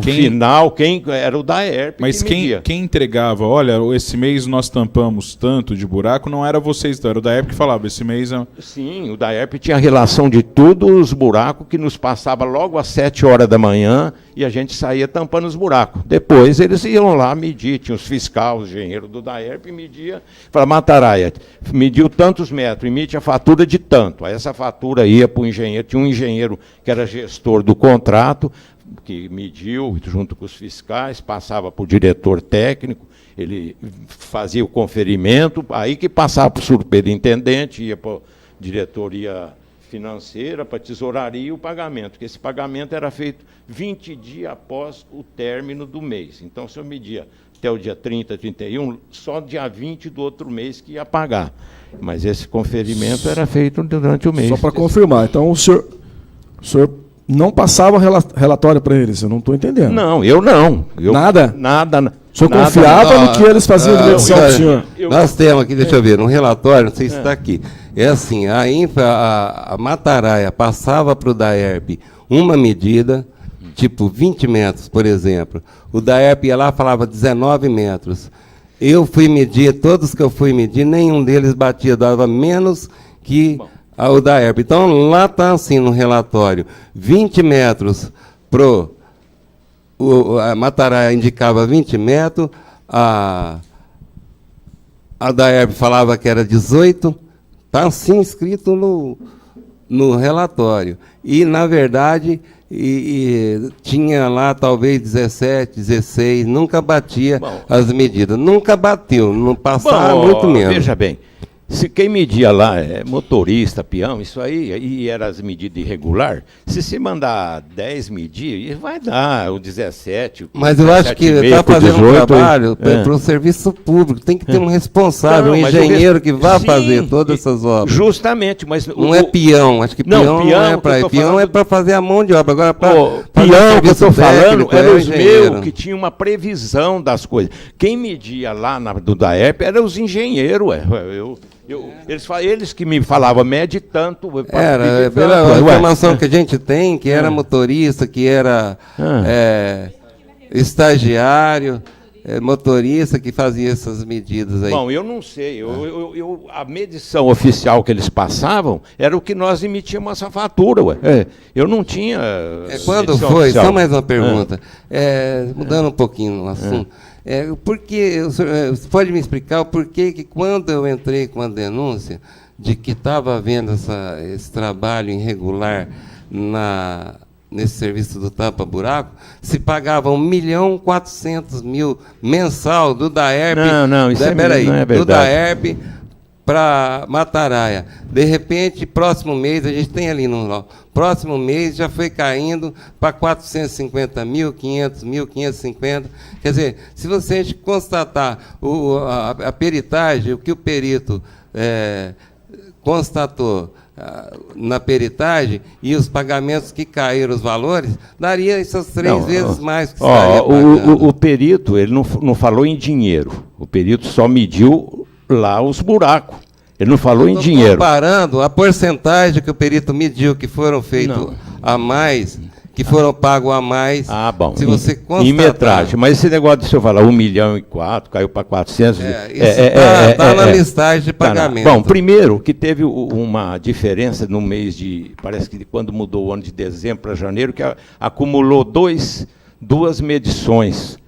final, quem era o DAERP. Mas quem entregava, olha, esse mês nós tampamos tanto de buraco, não era vocês, então, era o DAERP que falava, esse mês... Sim, o DAERP tinha relação de todos os buracos que nos passava logo às 7 horas da manhã e a gente saía tampando os buracos. Depois eles iam lá medir, tinha os fiscais, os engenheiros do DAERP, media, falava, Mataraia, mediu tantos metros, emite a fatura de tanto. Aí essa fatura ia para o engenheiro, tinha um engenheiro que era gestor do contrato, que mediu junto com os fiscais, passava para o diretor técnico, ele fazia o conferimento, aí que passava para o superintendente, ia para a diretoria financeira, para a tesouraria e o pagamento, que esse pagamento era feito 20 dias após o término do mês. Então, se eu media até o dia 30, 31, só dia 20 do outro mês que ia pagar. Mas esse conferimento era feito durante o mês. Só para confirmar, então o senhor não passava relatório para eles, eu não estou entendendo. Não, eu não. Nada? Nada. O senhor confiava no que eles faziam de medição para o senhor? Nós temos aqui, deixa eu ver, no relatório, não sei se está aqui. É assim, a Mataraia passava para o DAERP uma medida, tipo 20 metros, por exemplo. O DAERP ia lá e falava 19 metros. Eu fui medir, todos que eu fui medir, nenhum deles batia, dava menos que o DAERP. Então, lá está assim no relatório, 20 metros a Mataraia indicava 20 metros, a DAERP falava que era 18, está assim escrito no relatório. E, na verdade, tinha lá talvez 17, 16, nunca batia as medidas. Nunca bateu, não passava muito menos. Veja bem, se quem media lá é motorista, peão, isso aí era as medidas irregular, se mandar 10 medir, vai dar o 17. Mas eu acho que está fazendo 18, um trabalho para o serviço público, tem que ter um responsável, um engenheiro que vá fazer todas essas obras. Justamente, mas... Não é peão, acho que peão não é para peão, é para fazer a mão de obra. Agora, peão que eu estou falando eram os meus, que tinham uma previsão das coisas. Quem media lá do DAERP eram os engenheiros, eles que me falavam, mede tanto. Pela informação que a gente tem, que era motorista, que era estagiário, motorista que fazia essas medidas aí. Bom, eu não sei. A medição oficial que eles passavam era o que nós emitíamos essa fatura. Eu não tinha. Quando foi? Oficial. Só mais uma pergunta. Mudando um pouquinho o assunto. Porque você pode me explicar o porquê que quando eu entrei com a denúncia de que estava havendo esse trabalho irregular nesse serviço do tapa-buraco, se pagava 1.400.000 mensal do DAERP. Não, isso não é verdade. Do DAERP para Mataraia. De repente, próximo mês, a gente tem ali no próximo mês já foi caindo para 450.000, 500.000, 550. Quer dizer, se você constatar a peritagem, o que o perito constatou na peritagem e os pagamentos que caíram, os valores, daria essas 3 vezes mais que o perito, ele não falou em dinheiro. O perito só mediu lá os buracos. Ele não falou em dinheiro. Comparando a porcentagem que o perito mediu, que foram feitos a mais, que foram pagos a mais. Bom. Se você constatar... Em metragem. Mas esse negócio de eu falar 1,4 milhão, caiu para 400... Está na listagem de pagamento. Bom, primeiro que teve uma diferença no mês de... Parece que quando mudou o ano de dezembro para janeiro, que acumulou duas medições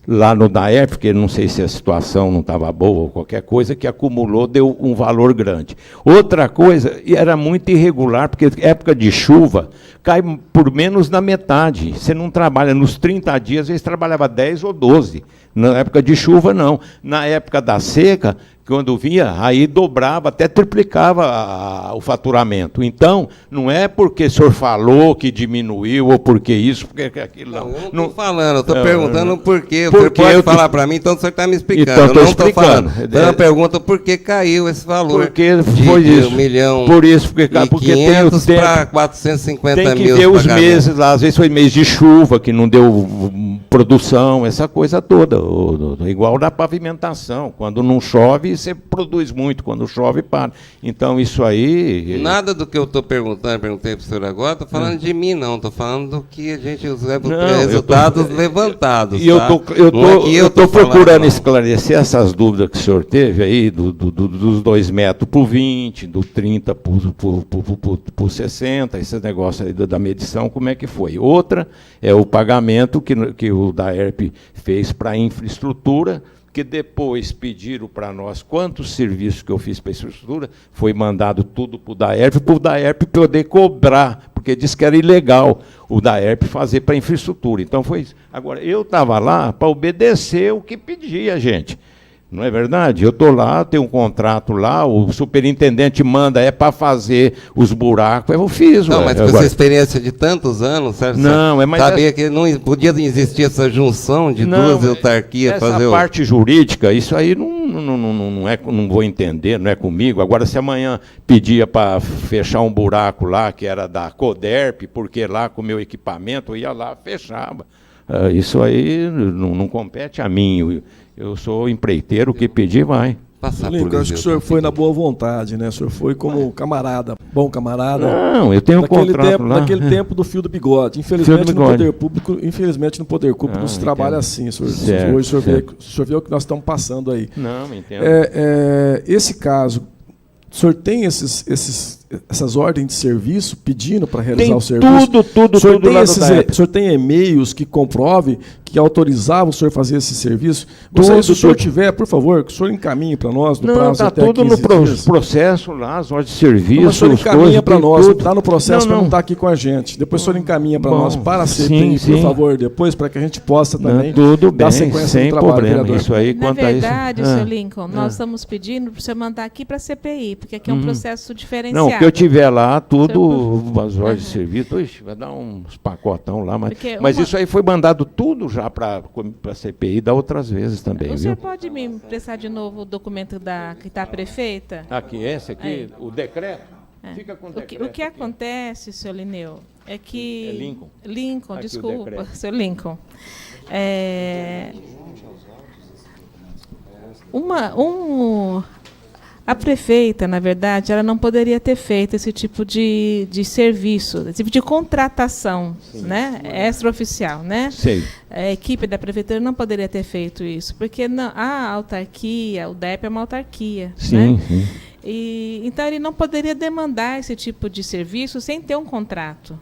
lá no DAERP, porque não sei se a situação não estava boa ou qualquer coisa, que acumulou, deu um valor grande. Outra coisa, era muito irregular, porque época de chuva cai por menos da metade. Você não trabalha nos 30 dias, às vezes trabalhava 10 ou 12. Na época de chuva, não. Na época da seca, quando vinha, aí dobrava, até triplicava o faturamento. Então, não é porque o senhor falou que diminuiu, ou porque isso, porque aquilo. Não, eu não estou falando, eu estou Não, perguntando por quê. O porque senhor eu pode falar para mim, então o senhor está me explicando. Então, eu não estou explicando. falando. Então, eu pergunto por que caiu esse valor. Porque de foi isso. 1 milhão Por isso, porque e tem o 500 tempo. para 450 Tem que mil. ver os pagamentos. meses lá, às vezes foi mês de chuva, que não deu produção, essa coisa toda. Igual da pavimentação. Quando não chove, você produz muito. Quando chove, para. Então, isso aí... Nada do que eu estou perguntando, perguntei para o senhor agora, estou falando de mim, não. Estou falando do que a gente leva resultados levantados. E eu Não estou falando, procurando não. esclarecer essas dúvidas que o senhor teve aí, dos 2 metros por 20, do 30 por 60, esse negócio aí da medição, como é que foi. Outra é o pagamento que o DAERP fez para a infraestrutura, que depois pediram para nós quantos serviços que eu fiz para a infraestrutura, foi mandado tudo para o DAERP poder cobrar, porque disse que era ilegal o DAERP fazer para a infraestrutura. Então foi isso. Agora, eu estava lá para obedecer o que pedia, gente. Não é verdade? Eu estou lá, tenho um contrato lá, o superintendente manda, para fazer os buracos, eu fiz. Não, mas com agora, essa experiência de tantos anos, certo? Não, mas sabia que não podia existir essa junção de duas autarquias. Essa parte jurídica, isso aí não vou entender, não é comigo. Agora, se amanhã pedia para fechar um buraco lá, que era da Coderp, porque lá com o meu equipamento, eu ia lá, fechava. Isso aí não compete a mim. Eu sou empreiteiro, o que pedir vai. Lincoln, acho que o senhor foi na boa vontade, né? O senhor foi como camarada, bom camarada. Não, eu tenho um contrato lá. Naquele tempo do fio do bigode. Infelizmente, no poder público, não se trabalha assim. Hoje o senhor vê o que nós estamos passando aí. Não, entendo. Esse caso, o senhor tem essas ordens de serviço pedindo para realizar o serviço? Tudo lá do DAERP. O senhor tem e-mails que comprovem que autorizavam o senhor fazer esse serviço? Se o senhor tiver, por favor, que o senhor encaminhe para nós no prazo está até tudo 15 no dias. processo lá, as ordens de serviço. Mas o senhor encaminha para nós, tudo. está no processo para não estar aqui com a gente. Depois o senhor encaminha para nós, para a CPI, por favor, depois, para que a gente possa também dar sequência sem no trabalho, problema. vereador. Isso aí, Na verdade, senhor Lincoln, Ah. nós estamos pedindo para o senhor mandar aqui para a CPI, porque aqui é um processo diferenciado. Não, o que eu tiver lá, tudo, as ordens de serviço, vai dar uns pacotão lá, mas isso aí foi mandado tudo já para a CPI da outras vezes também, O senhor viu? pode me emprestar de novo o documento que está a prefeita? Aqui, esse aqui, Aí. o decreto? É. Fica com o O decreto. que aqui. acontece, senhor Lineu, é que... É Lincoln. Lincoln, Aqui o desculpa, decreto. senhor Lincoln. A prefeita, na verdade, ela não poderia ter feito esse tipo de serviço, esse tipo de contratação, né, extraoficial, né? Sei. A equipe da prefeitura não poderia ter feito isso, porque a autarquia, o DEP é uma autarquia, Sim, né? sim. Então ele não poderia demandar esse tipo de serviço sem ter um contrato.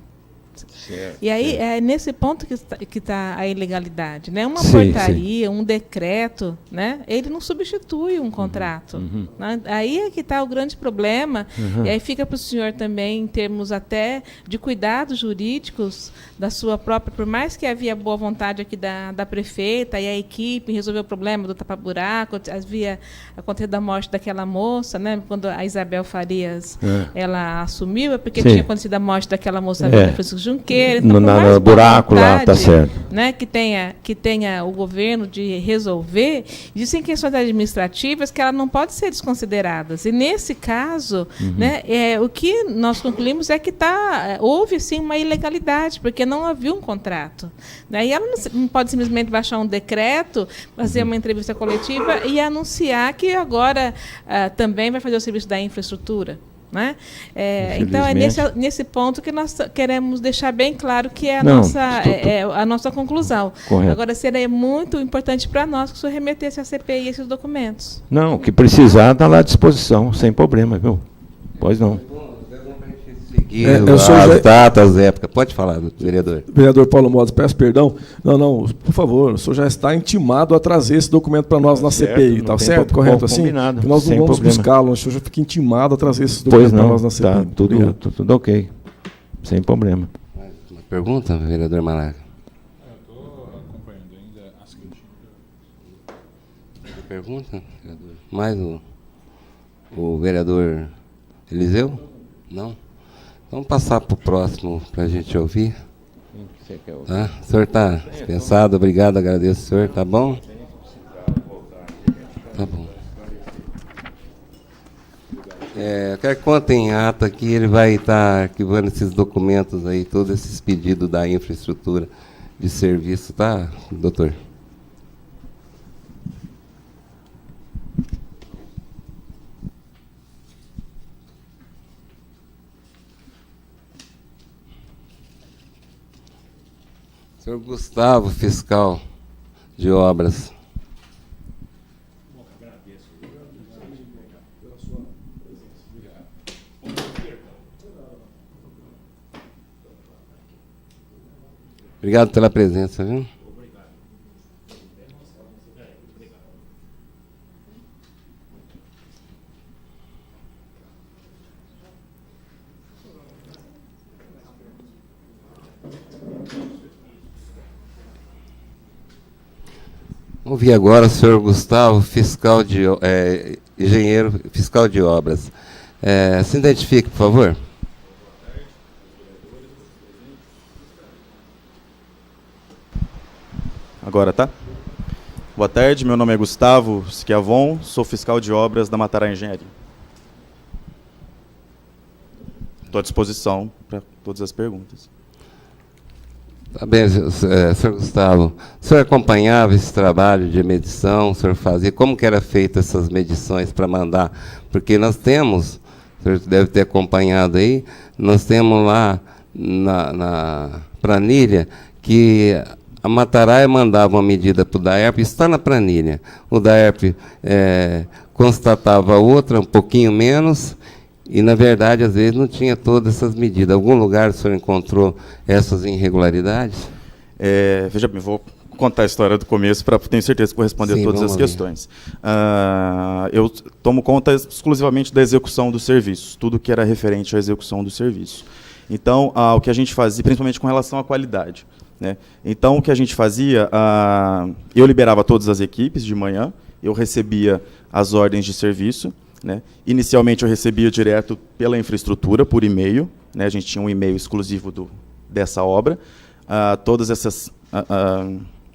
Certo, E aí é nesse ponto que está a ilegalidade, né? Uma Sim, portaria, um decreto, né? Ele não substitui um contrato. Né? Aí é que está o grande problema. E aí fica para o senhor também, em termos até de cuidados jurídicos da sua própria, por mais que havia boa vontade aqui da prefeita e a equipe resolveu o problema do tapa-buraco, havia acontecido a morte daquela moça, né? Quando a Isabel Farias ela assumiu, é porque Sim. tinha acontecido a morte daquela moça Francisco Junqueira. Então, No por mais boa buraco lá, tá vontade, certo. né, que tenha o governo de resolver, existem questões administrativas que ela não podem ser desconsideradas. E, nesse caso, né, o que nós concluímos é que houve, sim, uma ilegalidade, porque não havia um contrato. Né, e ela não pode simplesmente baixar um decreto, fazer uma entrevista coletiva e anunciar que agora também vai fazer o serviço da infraestrutura. Né? Então, é nesse ponto que nós queremos deixar bem claro que é a nossa conclusão. Correto. Agora, seria muito importante para nós que o senhor remetesse à CPI esses documentos. Não, o que precisar está lá à disposição, sem problema, viu? Pois não. Seguir eu sou as datas, época. Pode falar, vereador. Vereador Paulo Modas, peço perdão. Não, por favor, o senhor já está intimado a trazer esse documento para nós na Certo, CPI, não tá tem certo? Correto assim? combinado, Que nós não sem vamos problema. buscá-lo, o senhor já fica intimado a trazer esses Pois documentos para não, nós na CPI. tá tudo ok, sem problema. Uma pergunta, vereador Malaga? Estou acompanhando ainda as críticas. pergunta, vereador? Mais o vereador Eliseu? Não? Vamos passar para o próximo para a gente ouvir. Tá? O senhor está dispensado, obrigado, agradeço, senhor, tá bom? Tá bom. Quer que conte em ata que ele vai estar arquivando esses documentos aí, todos esses pedidos da infraestrutura de serviço, tá, doutor? Senhor Gustavo, fiscal de obras. Obrigado pela presença, viu? Vamos ouvir agora o senhor Gustavo, engenheiro fiscal de obras. Se identifique, por favor. Agora, tá? Boa tarde, meu nome é Gustavo Schiavon, sou fiscal de obras da Matará Engenharia. Estou à disposição para todas as perguntas. Tá bem, senhor Gustavo. O senhor acompanhava esse trabalho de medição, o senhor fazia, como que era feita essas medições para mandar? Porque nós temos, o senhor deve ter acompanhado aí, nós temos lá na planilha que a Mataraia mandava uma medida para o DAERP, isso está na planilha. O DAERP constatava outra, um pouquinho menos, e, na verdade, às vezes não tinha todas essas medidas. Algum lugar o senhor encontrou essas irregularidades? Veja bem, vou contar a história do começo para tenho certeza que vou responder Sim, todas as questões. Eu tomo conta exclusivamente da execução do serviço, tudo que era referente à execução do serviço. Então, o que a gente fazia, principalmente com relação à qualidade, né? Então, o que a gente fazia, eu liberava todas as equipes de manhã, eu recebia as ordens de serviço, né? Inicialmente, eu recebia direto pela infraestrutura, por e-mail, né? A gente tinha um e-mail exclusivo dessa obra. Todas essas...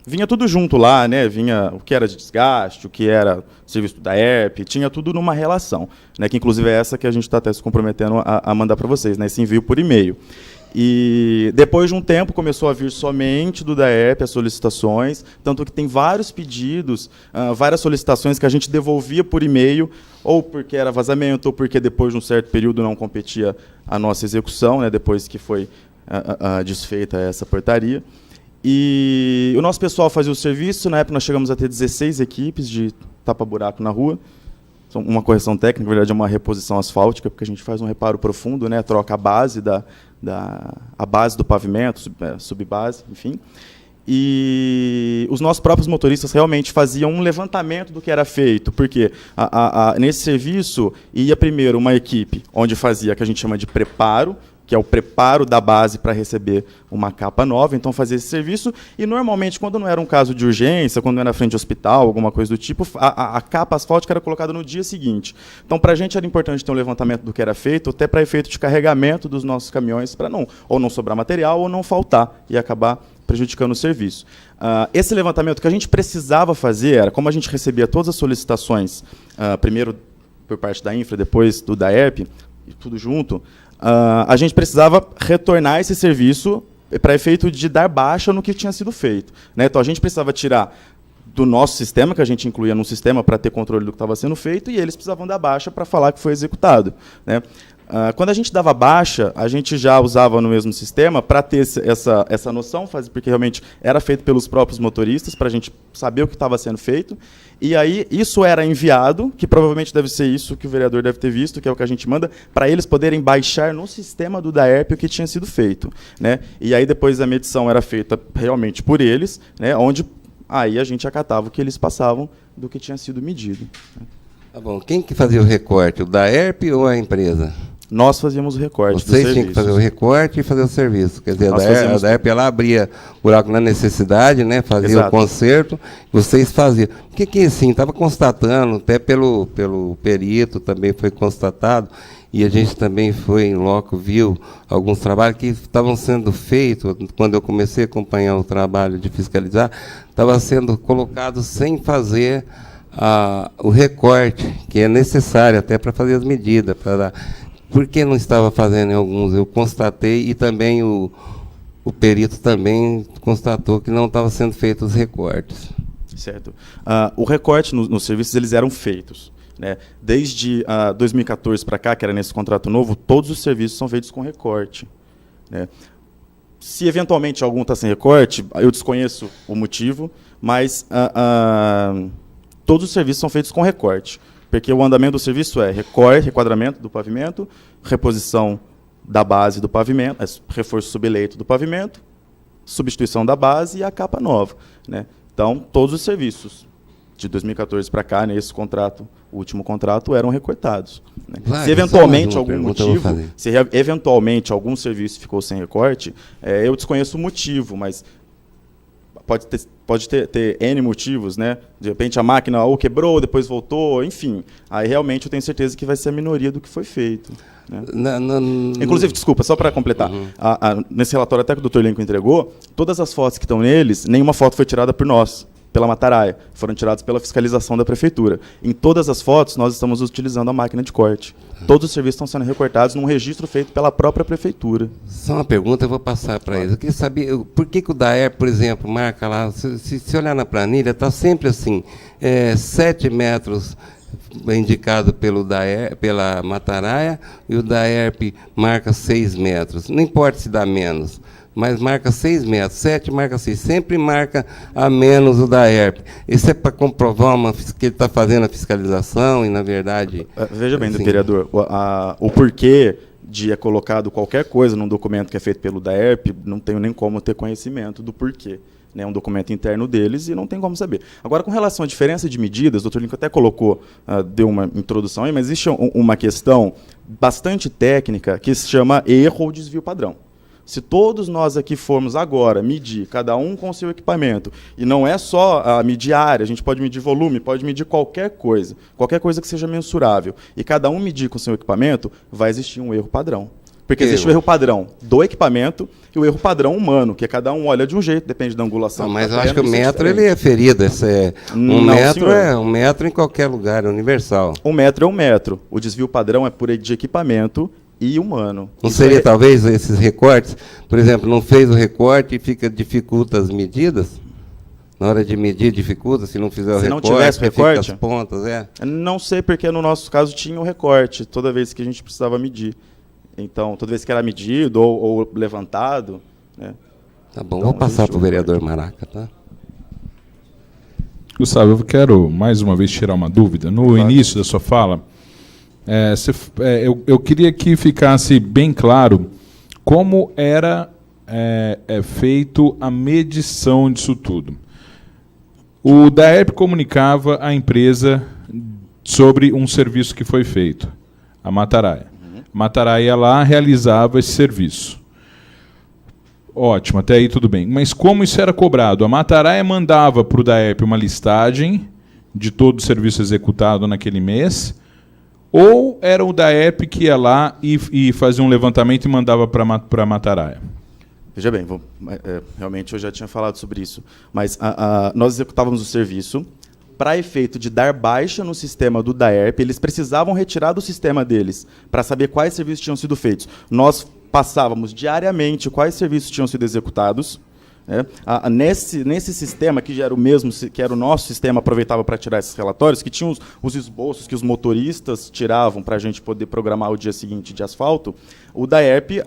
vinha tudo junto lá, né? Vinha o que era de desgaste, o que era serviço da ERP, tinha tudo numa relação, né? Que, inclusive, é essa que a gente está até se comprometendo a mandar para vocês, né? Esse envio por e-mail. E depois de um tempo começou a vir somente do DAERP as solicitações, tanto que tem vários pedidos, várias solicitações que a gente devolvia por e-mail, ou porque era vazamento, ou porque depois de um certo período não competia a nossa execução, né, depois que foi desfeita essa portaria. E o nosso pessoal fazia o serviço, na época nós chegamos a ter 16 equipes de tapa-buraco na rua, uma correção técnica, na verdade é uma reposição asfáltica, porque a gente faz um reparo profundo, né, troca a base a base do pavimento, subbase, enfim. E os nossos próprios motoristas realmente faziam um levantamento do que era feito, porque nesse serviço ia primeiro uma equipe onde fazia o que a gente chama de preparo, que é o preparo da base para receber uma capa nova, então fazia esse serviço, e normalmente, quando não era um caso de urgência, quando não era frente ao hospital, alguma coisa do tipo, a capa asfáltica era colocada no dia seguinte. Então, para a gente era importante ter um levantamento do que era feito, até para efeito de carregamento dos nossos caminhões, para ou não sobrar material, ou não faltar, e acabar prejudicando o serviço. Esse levantamento que a gente precisava fazer era, como a gente recebia todas as solicitações, primeiro por parte da Infra, depois do DAERP, tudo junto, a gente precisava retornar esse serviço para efeito de dar baixa no que tinha sido feito, né? Então, a gente precisava tirar do nosso sistema, que a gente incluía num sistema para ter controle do que estava sendo feito, e eles precisavam dar baixa para falar que foi executado, né? Quando a gente dava baixa, a gente já usava no mesmo sistema para ter essa noção, porque realmente era feito pelos próprios motoristas, para a gente saber o que estava sendo feito. E aí isso era enviado, que provavelmente deve ser isso que o vereador deve ter visto, que é o que a gente manda, para eles poderem baixar no sistema do DAERP o que tinha sido feito, né? E aí depois a medição era feita realmente por eles, né? Onde aí a gente acatava o que eles passavam do que tinha sido medido. Tá bom. Quem que fazia o recorte, o DAERP ou a empresa? Nós fazíamos o recorte dos Vocês tinham que serviços. fazer o recorte e fazer o serviço. Quer dizer, Nós a fazíamos- DAERP ela abria buraco na necessidade, né? Fazia Exato. o conserto, vocês faziam. O que assim, estava constatando, até pelo perito também foi constatado, e a gente também foi em loco, viu alguns trabalhos que estavam sendo feitos, quando eu comecei a acompanhar o trabalho de fiscalizar, estava sendo colocado sem fazer o recorte, que é necessário até para fazer as medidas, para dar. Por que não estava fazendo em alguns? Eu constatei, e também o perito também constatou que não estavam sendo feitos os recortes. Certo. O recorte nos serviços eles eram feitos, né? Desde 2014 para cá, que era nesse contrato novo, todos os serviços são feitos com recorte, né? Se eventualmente algum está sem recorte, eu desconheço o motivo, mas todos os serviços são feitos com recorte. Porque o andamento do serviço é requadramento do pavimento, reposição da base do pavimento, reforço subeleito do pavimento, substituição da base e a capa nova, né? Então, todos os serviços de 2014 para cá, nesse contrato, o último contrato, eram recortados, né? Vai, Se eventualmente só mais uma algum pergunta eu vou motivo, fazer. se eventualmente algum serviço ficou sem recorte, eu desconheço o motivo, mas pode ter N motivos, né? De repente a máquina ou quebrou, depois voltou, enfim. Aí realmente eu tenho certeza que vai ser a minoria do que foi feito, né? Inclusive, desculpa, só para completar, nesse relatório até que o Dr. Lenco entregou, todas as fotos que estão neles, nenhuma foto foi tirada por nós, pela Mataraia, foram tiradas pela fiscalização da prefeitura. Em todas as fotos, nós estamos utilizando a máquina de corte. Todos os serviços estão sendo recortados num registro feito pela própria prefeitura. Só uma pergunta, eu vou passar para eles. Eu queria saber por que o DAERP, por exemplo, marca lá, se olhar na planilha, está sempre assim, 7 metros indicado pela Mataraia, e o DAERP marca 6 metros. Não importa se dá menos, mas marca 6 metros, 7 marca 6, sempre marca a menos o DAERP. Isso é para comprovar que ele está fazendo a fiscalização e, na verdade... Veja bem, assim, vereador, o porquê de é colocado qualquer coisa num documento que é feito pelo DAERP, não tenho nem como ter conhecimento do porquê. É um documento interno deles e não tem como saber. Agora, com relação à diferença de medidas, o Dr. Lincoln até colocou, deu uma introdução aí, mas existe uma questão bastante técnica que se chama erro ou desvio padrão. Se todos nós aqui formos agora medir, cada um com o seu equipamento, e não é só medir área, a gente pode medir volume, pode medir qualquer coisa que seja mensurável, e cada um medir com o seu equipamento, vai existir um erro padrão. Porque existe o erro padrão do equipamento e o erro padrão humano, que cada um olha de um jeito, depende da angulação. Mas eu acho que o metro ele é ferido. Metro é um metro em qualquer lugar, é universal. 1 metro é 1 metro. O desvio padrão é por de equipamento e humano. Não seria talvez esses recortes? Por exemplo, não fez o recorte e dificulta as medidas? Na hora de medir, dificulta, se não fizer o recorte. Se não tivesse o recorte? As pontas, Não sei, porque no nosso caso tinha o recorte, toda vez que a gente precisava medir. Então, toda vez que era medido ou levantado, né? Tá bom, vou passar para o vereador Maraca, tá? Gustavo, eu quero mais uma vez tirar uma dúvida. No início da sua fala, eu queria que ficasse bem claro como era feito a medição disso tudo. O DAERP comunicava à empresa sobre um serviço que foi feito, a Mataraia. Mataraia lá realizava esse serviço. Ótimo, até aí tudo bem. Mas como isso era cobrado? A Mataraia mandava para o DAERP uma listagem de todo o serviço executado naquele mês, ou era o DAERP que ia lá e fazia um levantamento e mandava para a Mataraia? Veja bem, realmente eu já tinha falado sobre isso, mas nós executávamos o serviço. Para efeito de dar baixa no sistema do DAERP, eles precisavam retirar do sistema deles para saber quais serviços tinham sido feitos. Nós passávamos diariamente quais serviços tinham sido executados. Nesse sistema, que já era o mesmo, que era o nosso sistema, aproveitava para tirar esses relatórios, que tinham os esboços que os motoristas tiravam para a gente poder programar o dia seguinte de asfalto. O DAERP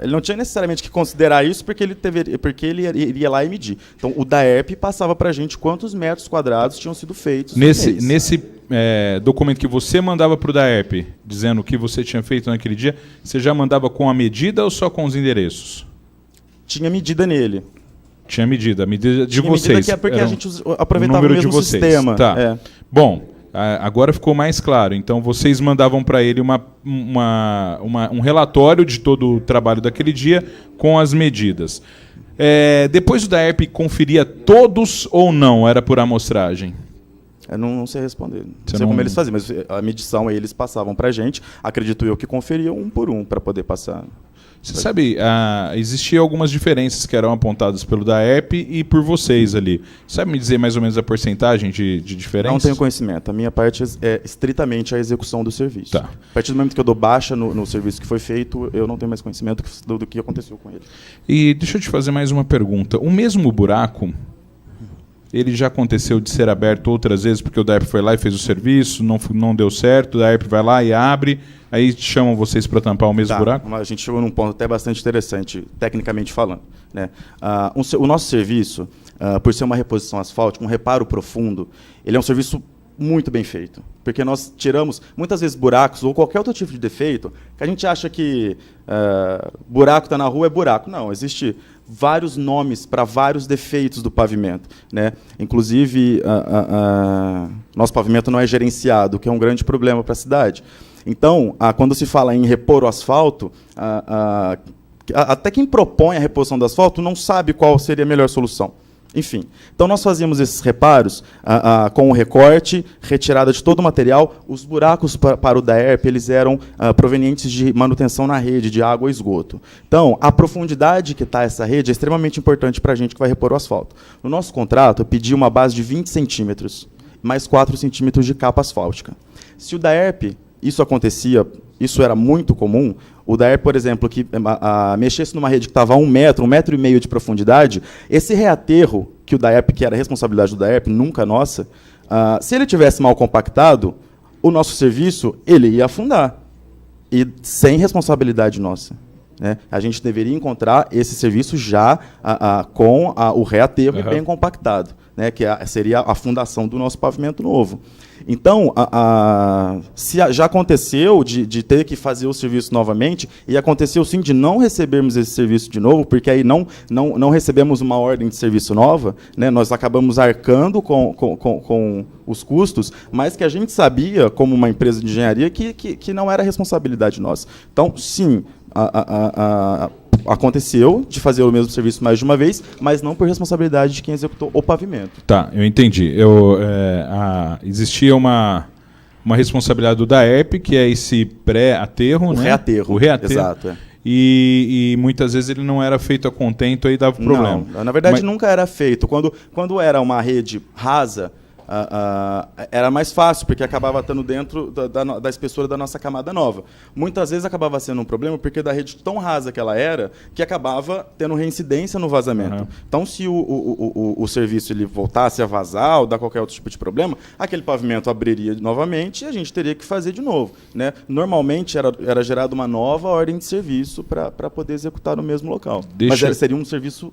ele não tinha necessariamente que considerar isso porque ele iria lá e medir. Então, o DAERP passava para a gente quantos metros quadrados tinham sido feitos. Nesse documento que você mandava para o DAERP, dizendo o que você tinha feito naquele dia, você já mandava com a medida ou só com os endereços? Tinha medida nele. Tinha medida, a medida de tinha vocês. Medida que é porque a gente aproveitava o mesmo sistema. Tá. Bom, Agora ficou mais claro. Então, vocês mandavam para ele um relatório de todo o trabalho daquele dia com as medidas. Depois o DAERP conferia todos ou não? Era por amostragem? Eu não sei responder. Não sei como eles faziam, mas a medição eles passavam para a gente. Acredito eu que conferiam um por um para poder passar. Você sabe, existiam algumas diferenças que eram apontadas pelo DAERP e por vocês ali. Sabe me dizer mais ou menos a porcentagem de diferença? Não tenho conhecimento. A minha parte é estritamente a execução do serviço. Tá. A partir do momento que eu dou baixa no serviço que foi feito, eu não tenho mais conhecimento do que aconteceu com ele. E deixa eu te fazer mais uma pergunta. O mesmo buraco, ele já aconteceu de ser aberto outras vezes, porque o DAERP foi lá e fez o serviço, não deu certo, o DAERP vai lá e abre, aí chamam vocês para tampar o mesmo buraco? A gente chegou num ponto até bastante interessante, tecnicamente falando, né? O nosso serviço, por ser uma reposição asfáltica, um reparo profundo, ele é um serviço muito bem feito, porque nós tiramos, muitas vezes, buracos ou qualquer outro tipo de defeito, que a gente acha que buraco está na rua, é buraco. Não, existe vários nomes para vários defeitos do pavimento, né? Inclusive, nosso pavimento não é gerenciado, o que é um grande problema para a cidade. Então, quando se fala em repor o asfalto, até quem propõe a reposição do asfalto não sabe qual seria a melhor solução. Enfim, então nós fazíamos esses reparos com o recorte, retirada de todo o material. Os buracos para o DAERP eles eram provenientes de manutenção na rede de água e esgoto. Então, a profundidade que está essa rede é extremamente importante para a gente que vai repor o asfalto. No nosso contrato, eu pedi uma base de 20 centímetros, mais 4 centímetros de capa asfáltica. Se o DAERP, isso era muito comum, o DAERP, por exemplo, que mexesse numa rede que estava a 1 metro, 1,5 metro de profundidade, esse reaterro, que o DAERP, que era a responsabilidade do DAERP, nunca nossa, se ele tivesse mal compactado, o nosso serviço ele ia afundar, e sem responsabilidade nossa. Né? A gente deveria encontrar esse serviço já com o reaterro bem compactado, né? Que seria a fundação do nosso pavimento novo. Então, se já aconteceu de ter que fazer o serviço novamente, e aconteceu sim de não recebermos esse serviço de novo, porque aí não recebemos uma ordem de serviço nova, né? Nós acabamos arcando com os custos, mas que a gente sabia, como uma empresa de engenharia, que não era responsabilidade nossa. Então, sim, aconteceu de fazer o mesmo serviço mais de uma vez, mas não por responsabilidade de quem executou o pavimento. Tá, eu entendi. Existia uma responsabilidade do DAERP, que é esse pré-aterro, né? O reaterro. Exato. E muitas vezes ele não era feito a contento, aí dava problema. Não, na verdade nunca era feito. Quando era uma rede rasa, era mais fácil, porque acabava estando dentro da espessura da nossa camada nova. Muitas vezes acabava sendo um problema, porque da rede tão rasa que ela era, que acabava tendo reincidência no vazamento. Uhum. Então, se o serviço ele voltasse a vazar ou dar qualquer outro tipo de problema, aquele pavimento abriria novamente e a gente teria que fazer de novo. Né? Normalmente, era gerada uma nova ordem de serviço para poder executar no mesmo local. Mas seria um serviço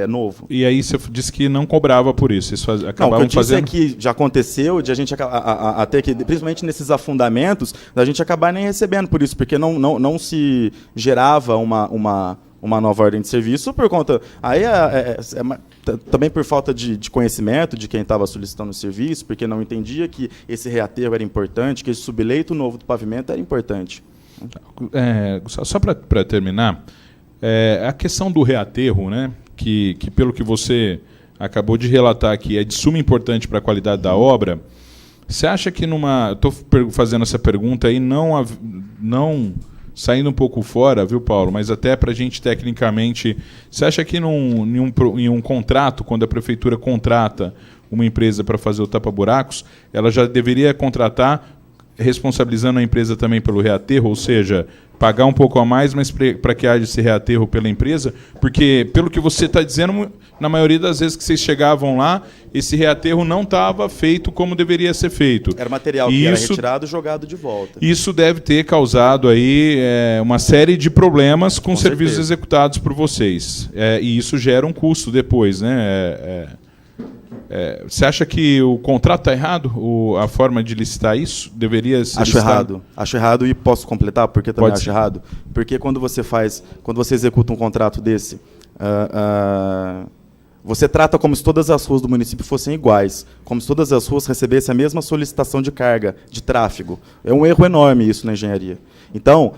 novo. E aí você disse que não cobrava por isso. Acabavam o que eu disse é que já aconteceu de a gente até que, principalmente nesses afundamentos, da gente acabar nem recebendo por isso, porque não se gerava uma nova ordem de serviço por conta... Aí também por falta de conhecimento de quem estava solicitando o serviço, porque não entendia que esse reaterro era importante, que esse subleito novo do pavimento era importante. Só para terminar, a questão do reaterro, né? Que pelo que você acabou de relatar aqui, é de suma importância para a qualidade da obra. Você acha que estou fazendo essa pergunta aí, não saindo um pouco fora, viu, Paulo, mas até para a gente tecnicamente, você acha que em um contrato, quando a prefeitura contrata uma empresa para fazer o tapa-buracos, ela já deveria contratar responsabilizando a empresa também pelo reaterro, ou seja, pagar um pouco a mais, mas para que haja esse reaterro pela empresa? Porque, pelo que você está dizendo, na maioria das vezes que vocês chegavam lá, esse reaterro não estava feito como deveria ser feito. Era material que era retirado e jogado de volta. Isso deve ter causado aí uma série de problemas com serviços executados por vocês. E isso gera um custo depois, né? Você acha que o contrato está errado? A forma de licitar isso deveria ser listado? Acho errado e posso completar, porque também acho errado. Porque quando você executa um contrato desse, Você trata como se todas as ruas do município fossem iguais, como se todas as ruas recebessem a mesma solicitação de carga, de tráfego. É um erro enorme isso na engenharia. Então,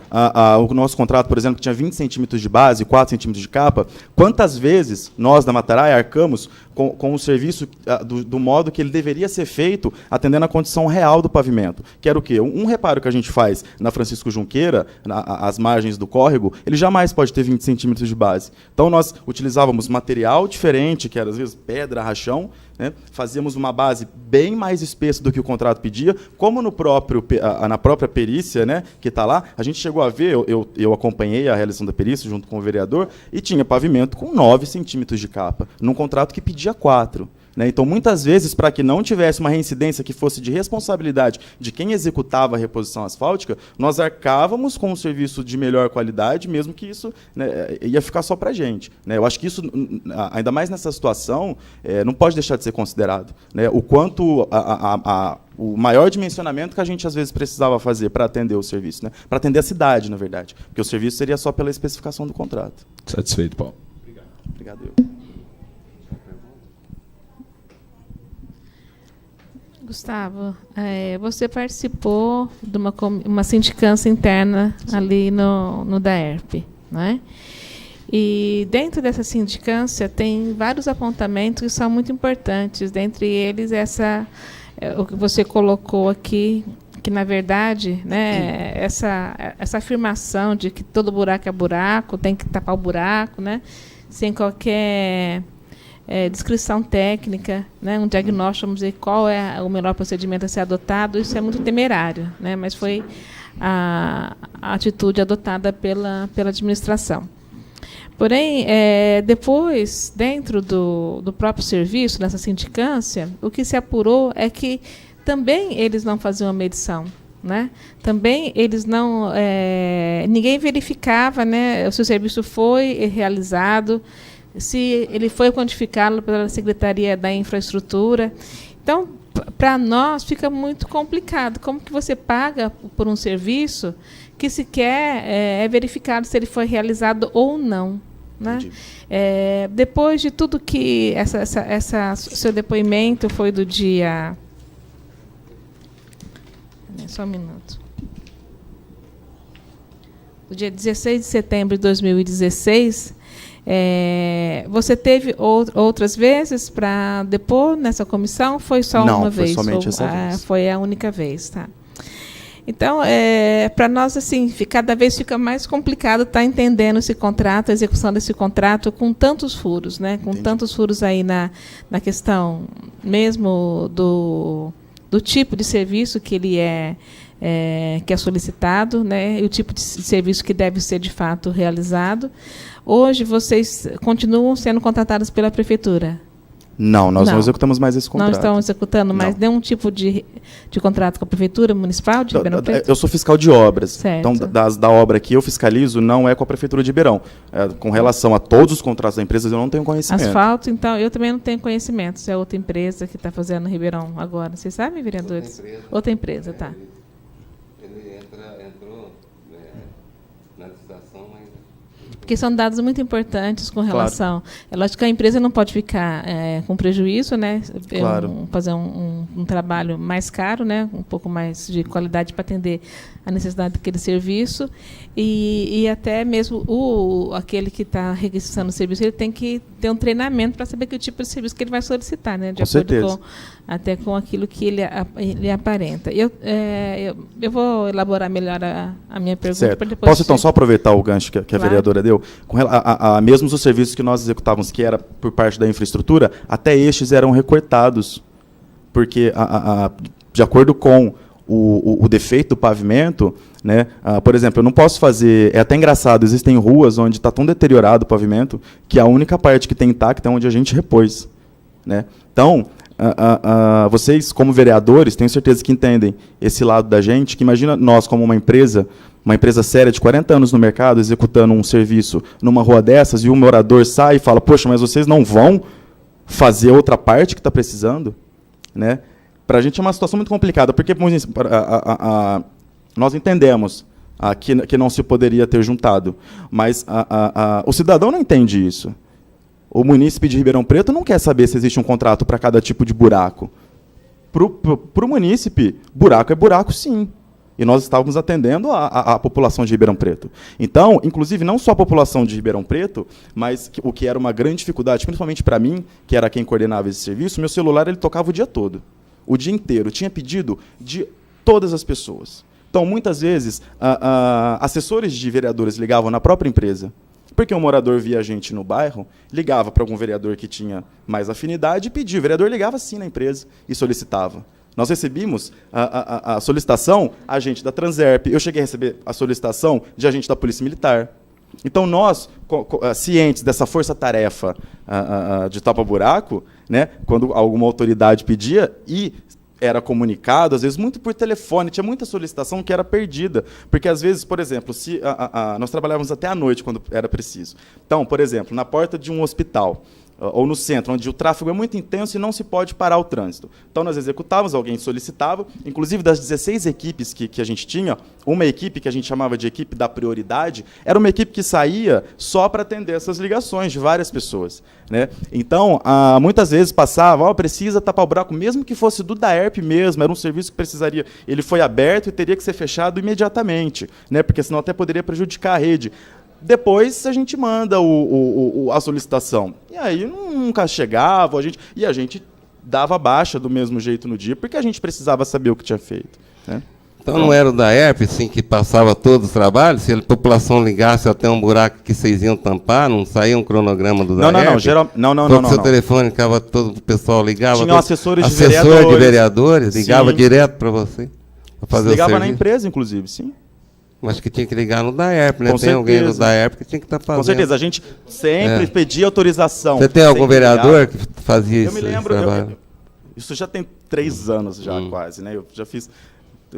o nosso contrato, por exemplo, que tinha 20 centímetros de base e 4 centímetros de capa, quantas vezes nós, da Matarai, arcamos com o serviço do modo que ele deveria ser feito, atendendo a condição real do pavimento? Que era o quê? Um reparo que a gente faz na Francisco Junqueira, às margens do córrego, ele jamais pode ter 20 centímetros de base. Então, nós utilizávamos material diferente, que era, às vezes, pedra, rachão, né? Fazíamos uma base bem mais espessa do que o contrato pedia, como na própria perícia, né, que está lá, a gente chegou a ver, eu acompanhei a realização da perícia junto com o vereador, e tinha pavimento com 9 centímetros de capa, num contrato que pedia 4. Então, muitas vezes, para que não tivesse uma reincidência que fosse de responsabilidade de quem executava a reposição asfáltica, nós arcávamos com um serviço de melhor qualidade, mesmo que isso, né, ia ficar só para a gente. Eu acho que isso, ainda mais nessa situação, não pode deixar de ser considerado. O quanto o maior dimensionamento que a gente, às vezes, precisava fazer para atender o serviço, para atender a cidade, na verdade, porque o serviço seria só pela especificação do contrato. Satisfeito, Paulo. Obrigado. Gustavo, você participou de uma sindicância interna ali no DAERP, né? E dentro dessa sindicância tem vários apontamentos que são muito importantes, dentre eles o que você colocou aqui, que na verdade, né, essa afirmação de que todo buraco é buraco, tem que tapar o buraco, né, sem qualquer descrição técnica, né, um diagnóstico, vamos dizer qual é o melhor procedimento a ser adotado, isso é muito temerário, né, mas foi a atitude adotada pela administração. Porém, depois, dentro do próprio serviço, nessa sindicância, o que se apurou é que também eles não faziam a medição. Né? Também eles não... ninguém verificava, né, se o serviço foi realizado, se ele foi quantificado pela Secretaria da Infraestrutura. Então, para nós, fica muito complicado. Como que você paga por um serviço que sequer é verificado se ele foi realizado ou não? Né? Depois de tudo que... seu depoimento foi do dia... Só um minuto. Do dia 16 de setembro de 2016... você teve outras vezes para depor nessa comissão? Foi só uma vez? Não, foi somente essa vez. Foi a única vez, tá? Então, para nós, assim, cada vez fica mais complicado estar entendendo esse contrato, a execução desse contrato com tantos furos, né? Com tantos furos aí na questão mesmo do tipo de serviço que ele que é solicitado, né? E o tipo de serviço que deve ser de fato realizado. Hoje vocês continuam sendo contratados pela prefeitura? Não, nós não executamos mais esse contrato. Não estão executando mais nenhum tipo de contrato com a prefeitura municipal de Ribeirão Preto? Eu sou fiscal de obras. Certo. Então, da obra que eu fiscalizo, não é com a prefeitura de Ribeirão. Com relação a todos os contratos da empresa, eu não tenho conhecimento. Asfalto, então, eu também não tenho conhecimento. Se é outra empresa que está fazendo no Ribeirão agora. Vocês sabem, vereadores? Outra empresa, tá. Ele entrou na licitação, mas... Porque são dados muito importantes com relação... É lógico que a empresa não pode ficar com prejuízo, né? Claro. Fazer um trabalho mais caro, né? Um pouco mais de qualidade para atender a necessidade daquele serviço. E até mesmo aquele que está registrando o serviço, ele tem que ter um treinamento para saber que tipo de serviço que ele vai solicitar, né? De acordo até com aquilo que ele aparenta. Eu vou elaborar melhor a minha pergunta. Para depois. Posso, então, só aproveitar o gancho que a vereadora deu? Mesmo os serviços que nós executávamos, que era por parte da infraestrutura, até estes eram recortados, porque, de acordo com o defeito do pavimento, né, por exemplo, eu não posso fazer... É até engraçado, existem ruas onde está tão deteriorado o pavimento que a única parte que tem intacta é onde a gente repôs. Né? Então, vocês, como vereadores, tenho certeza que entendem esse lado da gente, que imagina nós, como uma empresa séria de 40 anos no mercado, executando um serviço numa rua dessas, e o morador sai e fala, poxa, mas vocês não vão fazer outra parte que está precisando? Né? Para a gente é uma situação muito complicada, porque nós entendemos que não se poderia ter juntado, mas o cidadão não entende isso. O munícipe de Ribeirão Preto não quer saber se existe um contrato para cada tipo de buraco. Para o munícipe, buraco é buraco, sim. E nós estávamos atendendo a população de Ribeirão Preto. Então, inclusive, não só a população de Ribeirão Preto, mas o que era uma grande dificuldade, principalmente para mim, que era quem coordenava esse serviço, meu celular ele tocava o dia todo, o dia inteiro. Tinha pedido de todas as pessoas. Então, muitas vezes, assessores de vereadores ligavam na própria empresa, porque um morador via a gente no bairro, ligava para algum vereador que tinha mais afinidade e pedia. O vereador ligava sim na empresa e solicitava. Nós recebimos a solicitação, agente da Transerp. Eu cheguei a receber a solicitação de agente da Polícia Militar. Então, nós, cientes dessa força-tarefa de tapa-buraco, né, quando alguma autoridade pedia, e era comunicado, às vezes, muito por telefone, tinha muita solicitação que era perdida. Porque, às vezes, por exemplo, se nós trabalhávamos até à noite, quando era preciso. Então, por exemplo, na porta de um hospital, ou no centro, onde o tráfego é muito intenso e não se pode parar o trânsito. Então, nós executávamos, alguém solicitava, inclusive das 16 equipes que a gente tinha, uma equipe que a gente chamava de equipe da prioridade, era uma equipe que saía só para atender essas ligações de várias pessoas, né? Então, muitas vezes passava, precisa tapar o buraco, mesmo que fosse do DAERP mesmo, era um serviço que precisaria, ele foi aberto e teria que ser fechado imediatamente, né? Porque senão até poderia prejudicar a rede. Depois a gente manda a solicitação. E aí nunca chegava, a gente dava baixa do mesmo jeito no dia, porque a gente precisava saber o que tinha feito, né? Então não era o DAERP, assim, que passava todos os trabalhos? Se a população ligasse até um buraco que vocês iam tampar, não saía um cronograma do DAERP? Não. Seu telefone ficava, todo o pessoal ligava? Tinham assessores de assessor de vereadores, ligava direto para você? Pra fazer ligava o serviço? na empresa, inclusive, sim. Mas que tinha que ligar no DAERP, né? Com tem certeza. alguém no DAERP que tinha que estar fazendo. Com certeza, a gente sempre pedia autorização. Você tem algum vereador que fazia Eu isso? me lembro, isso já tem 3 anos já quase, né? Eu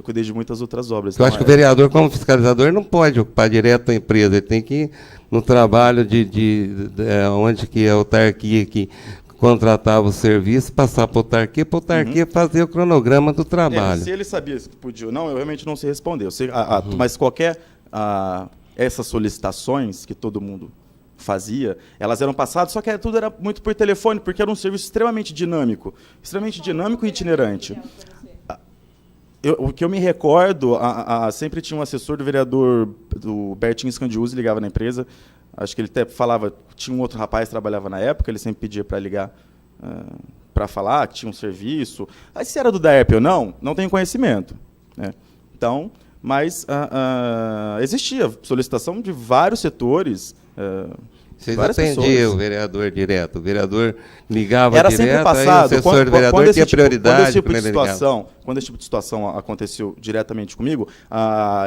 cuidei de muitas outras obras. Eu acho que o vereador, como fiscalizador, não pode ocupar direto a empresa, ele tem que ir no trabalho onde que a autarquia que contratava o serviço, passar para a autarquia fazer o cronograma do trabalho. Se ele sabia que podia ou não, eu realmente não sei responder. Mas essas solicitações que todo mundo fazia, elas eram passadas, só que tudo era muito por telefone, porque era um serviço extremamente dinâmico e itinerante. O que eu me recordo, sempre tinha um assessor do vereador, do Bertinho Scandiuzzi, ligava na empresa. Acho que ele até falava, tinha um outro rapaz que trabalhava na época, ele sempre pedia para ligar para falar que tinha um serviço. Aí, se era do DAERP ou não tenho conhecimento, né? Então, mas existia solicitação de vários setores. Vocês atendiam o vereador direto? O vereador ligava era direto, sempre passado, aí o assessor do vereador tinha prioridade. Quando esse tipo de situação aconteceu diretamente comigo,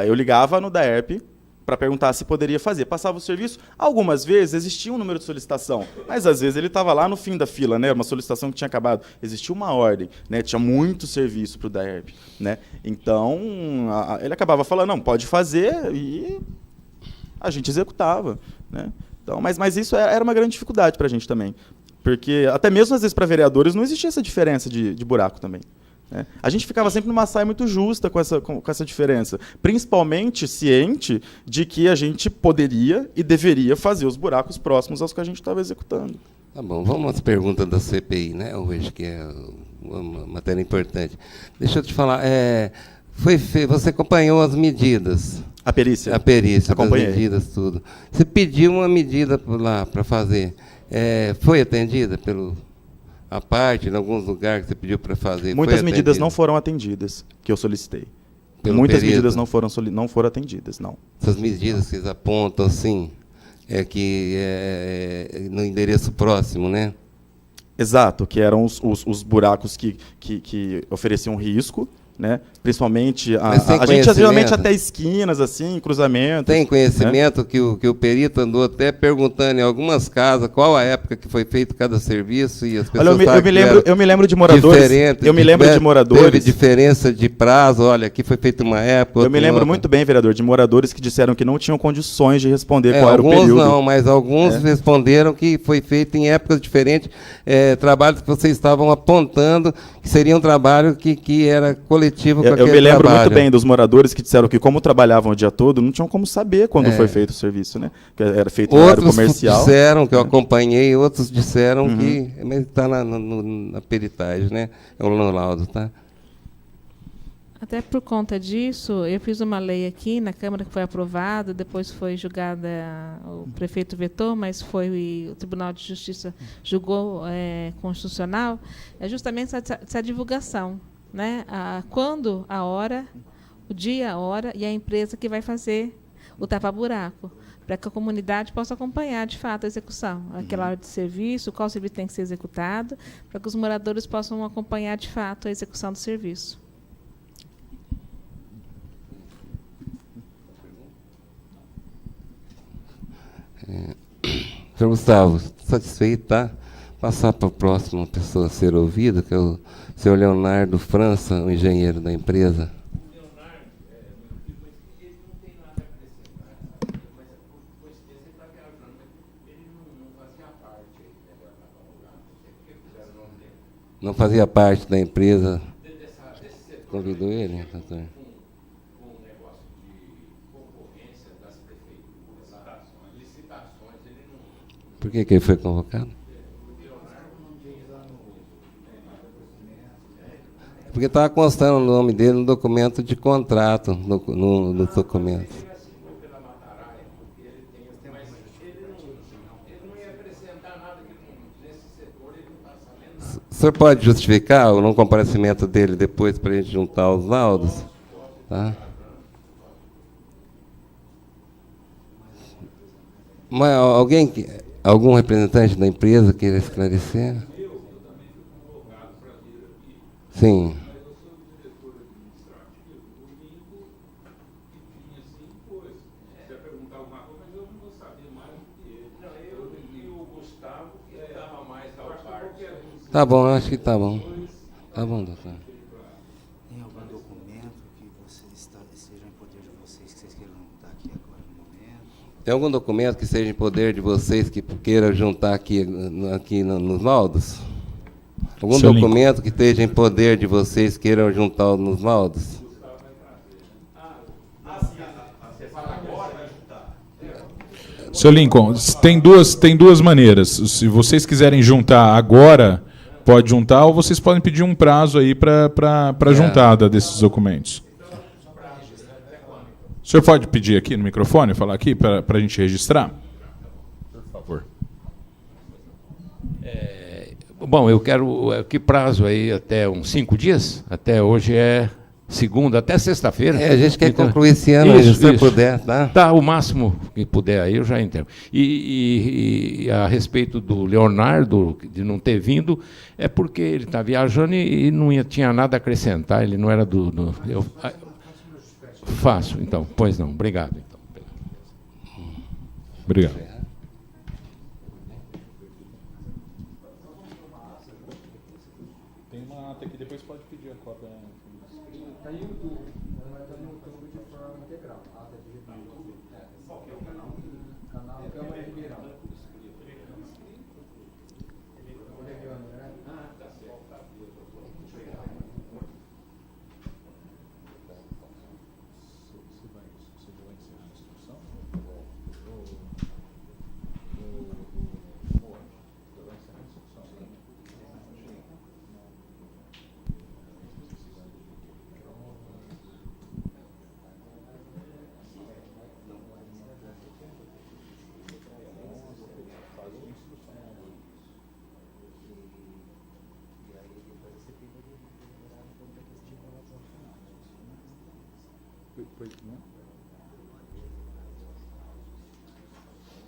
eu ligava no DAERP para perguntar se poderia fazer. Passava o serviço. Algumas vezes existia um número de solicitação, mas às vezes ele estava lá no fim da fila, né? Uma solicitação que tinha acabado. Existia uma ordem, né? Tinha muito serviço para o DAERP, né? Então, ele acabava falando, não, pode fazer, e a gente executava, né? Então, mas isso era uma grande dificuldade para a gente também, porque até mesmo às vezes para vereadores não existia essa diferença de buraco também. A gente ficava sempre numa saia muito justa com essa diferença, principalmente ciente de que a gente poderia e deveria fazer os buracos próximos aos que a gente estava executando. Tá bom, vamos às perguntas da CPI, né, hoje, que é uma matéria importante. Deixa eu te falar, você acompanhou as medidas? A perícia? A perícia, acompanhei. Das medidas, tudo. Você pediu uma medida lá para fazer, foi atendida a parte, em alguns lugares que você pediu para fazer? Muitas medidas não foram atendidas, que eu solicitei. Muitas medidas não foram atendidas, não. Essas medidas que eles apontam, assim, no endereço próximo, né? Exato, que eram os buracos que ofereciam risco, né? Principalmente a gente geralmente até esquinas, assim, cruzamentos. Tem conhecimento, né? que o perito andou até perguntando em algumas casas qual a época que foi feito cada serviço e as pessoas. Olha, eu me lembro de moradores. Teve diferença de prazo. Olha, aqui foi feito uma época. Eu me lembro muito bem, vereador, de moradores que disseram que não tinham condições de responder qual era o Alguns período. não, mas alguns responderam que foi feito em épocas diferentes, trabalhos que vocês estavam apontando que seria um trabalho que era coletivo. coletivo com Eu aquele me lembro trabalho. muito bem dos moradores que disseram que, como trabalhavam o dia todo, não tinham como saber quando foi feito o serviço, né? Que era feito em horário Outros comercial. disseram, que eu acompanhei, outros disseram que... Mas está na peritagem, né? É no laudo, tá? Até por conta disso, eu fiz uma lei aqui na Câmara que foi aprovada, depois foi julgada, o prefeito vetou, mas foi o Tribunal de Justiça julgou constitucional, é justamente essa divulgação, né? Quando, a hora, o dia, a hora e a empresa que vai fazer o tapa-buraco, para que a comunidade possa acompanhar, de fato, a execução, aquela hora de serviço, qual serviço tem que ser executado, para que os moradores possam acompanhar, de fato, a execução do serviço. Senhor Gustavo, satisfeito, tá? Passar para a próxima pessoa a ser ouvida, que é o senhor Leonardo França, o engenheiro da empresa. Não fazia parte da empresa. Convidou ele, doutor? Por que ele foi convocado? Porque estava constando o nome dele no documento de contrato, no documento. O senhor pode justificar o não comparecimento dele depois para a gente juntar os laudos? Tá? Mas algum representante da empresa queira esclarecer? Sim. Tá bom, acho que tá bom. Tá bom, doutor. Tem algum documento que seja em poder de vocês que vocês queiram juntar aqui agora no momento? Tem algum documento que seja em poder de vocês que queira juntar aqui nos laudos? Algum Seu documento que esteja em poder de vocês queiram juntar nos laudos? Seu Lincoln, tem duas maneiras. Se vocês quiserem juntar agora, pode juntar, ou vocês podem pedir um prazo aí para juntada desses documentos. O senhor pode pedir aqui no microfone, falar aqui, para a gente registrar? Por favor. Bom, eu quero... Que prazo aí? Até uns 5 dias? Até hoje é segunda, até sexta-feira. A gente quer Então, concluir esse ano, se você puder, tá? Tá, o máximo que puder aí, eu já entendo. E a respeito do Leonardo, de não ter vindo, é porque ele está viajando e não tinha nada a acrescentar, ele não era faço, então. Pois não, obrigado. Então. Obrigado. Tem uma ata aqui, depois pode pedir a cópia. Está no YouTube, está no YouTube de forma integral. Ata de YouTube. Qual que é o canal? Canal Câmara Ribeirão. Oregano, né? Ah, tá certo.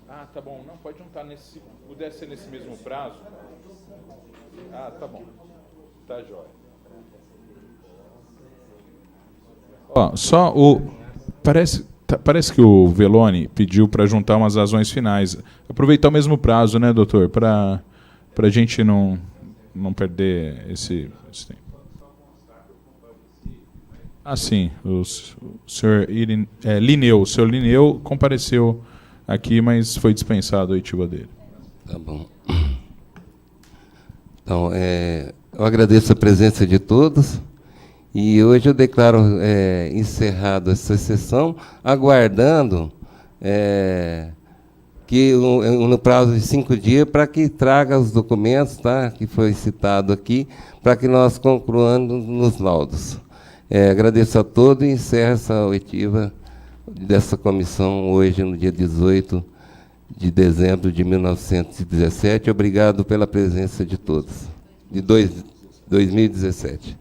Ah, tá bom. Não, pode juntar se puder ser nesse mesmo prazo. Ah, tá bom. Tá jóia. Ó, só o... Parece que o Veloni pediu para juntar umas razões finais. Aproveitar o mesmo prazo, né, doutor? Para a gente não perder esse tempo. Ah, sim. O senhor Lineu. O senhor Lineu compareceu aqui, mas foi dispensado a oitiva dele. Tá bom. Então, eu agradeço a presença de todos E hoje eu declaro encerrado essa sessão, aguardando que no prazo de 5 dias, para que traga os documentos, tá, que foi citado aqui, para que nós concluamos nos laudos. Agradeço a todos e encerro essa oitiva dessa comissão hoje, no dia 18 de dezembro de 1917. Obrigado pela presença de todos. De 2017.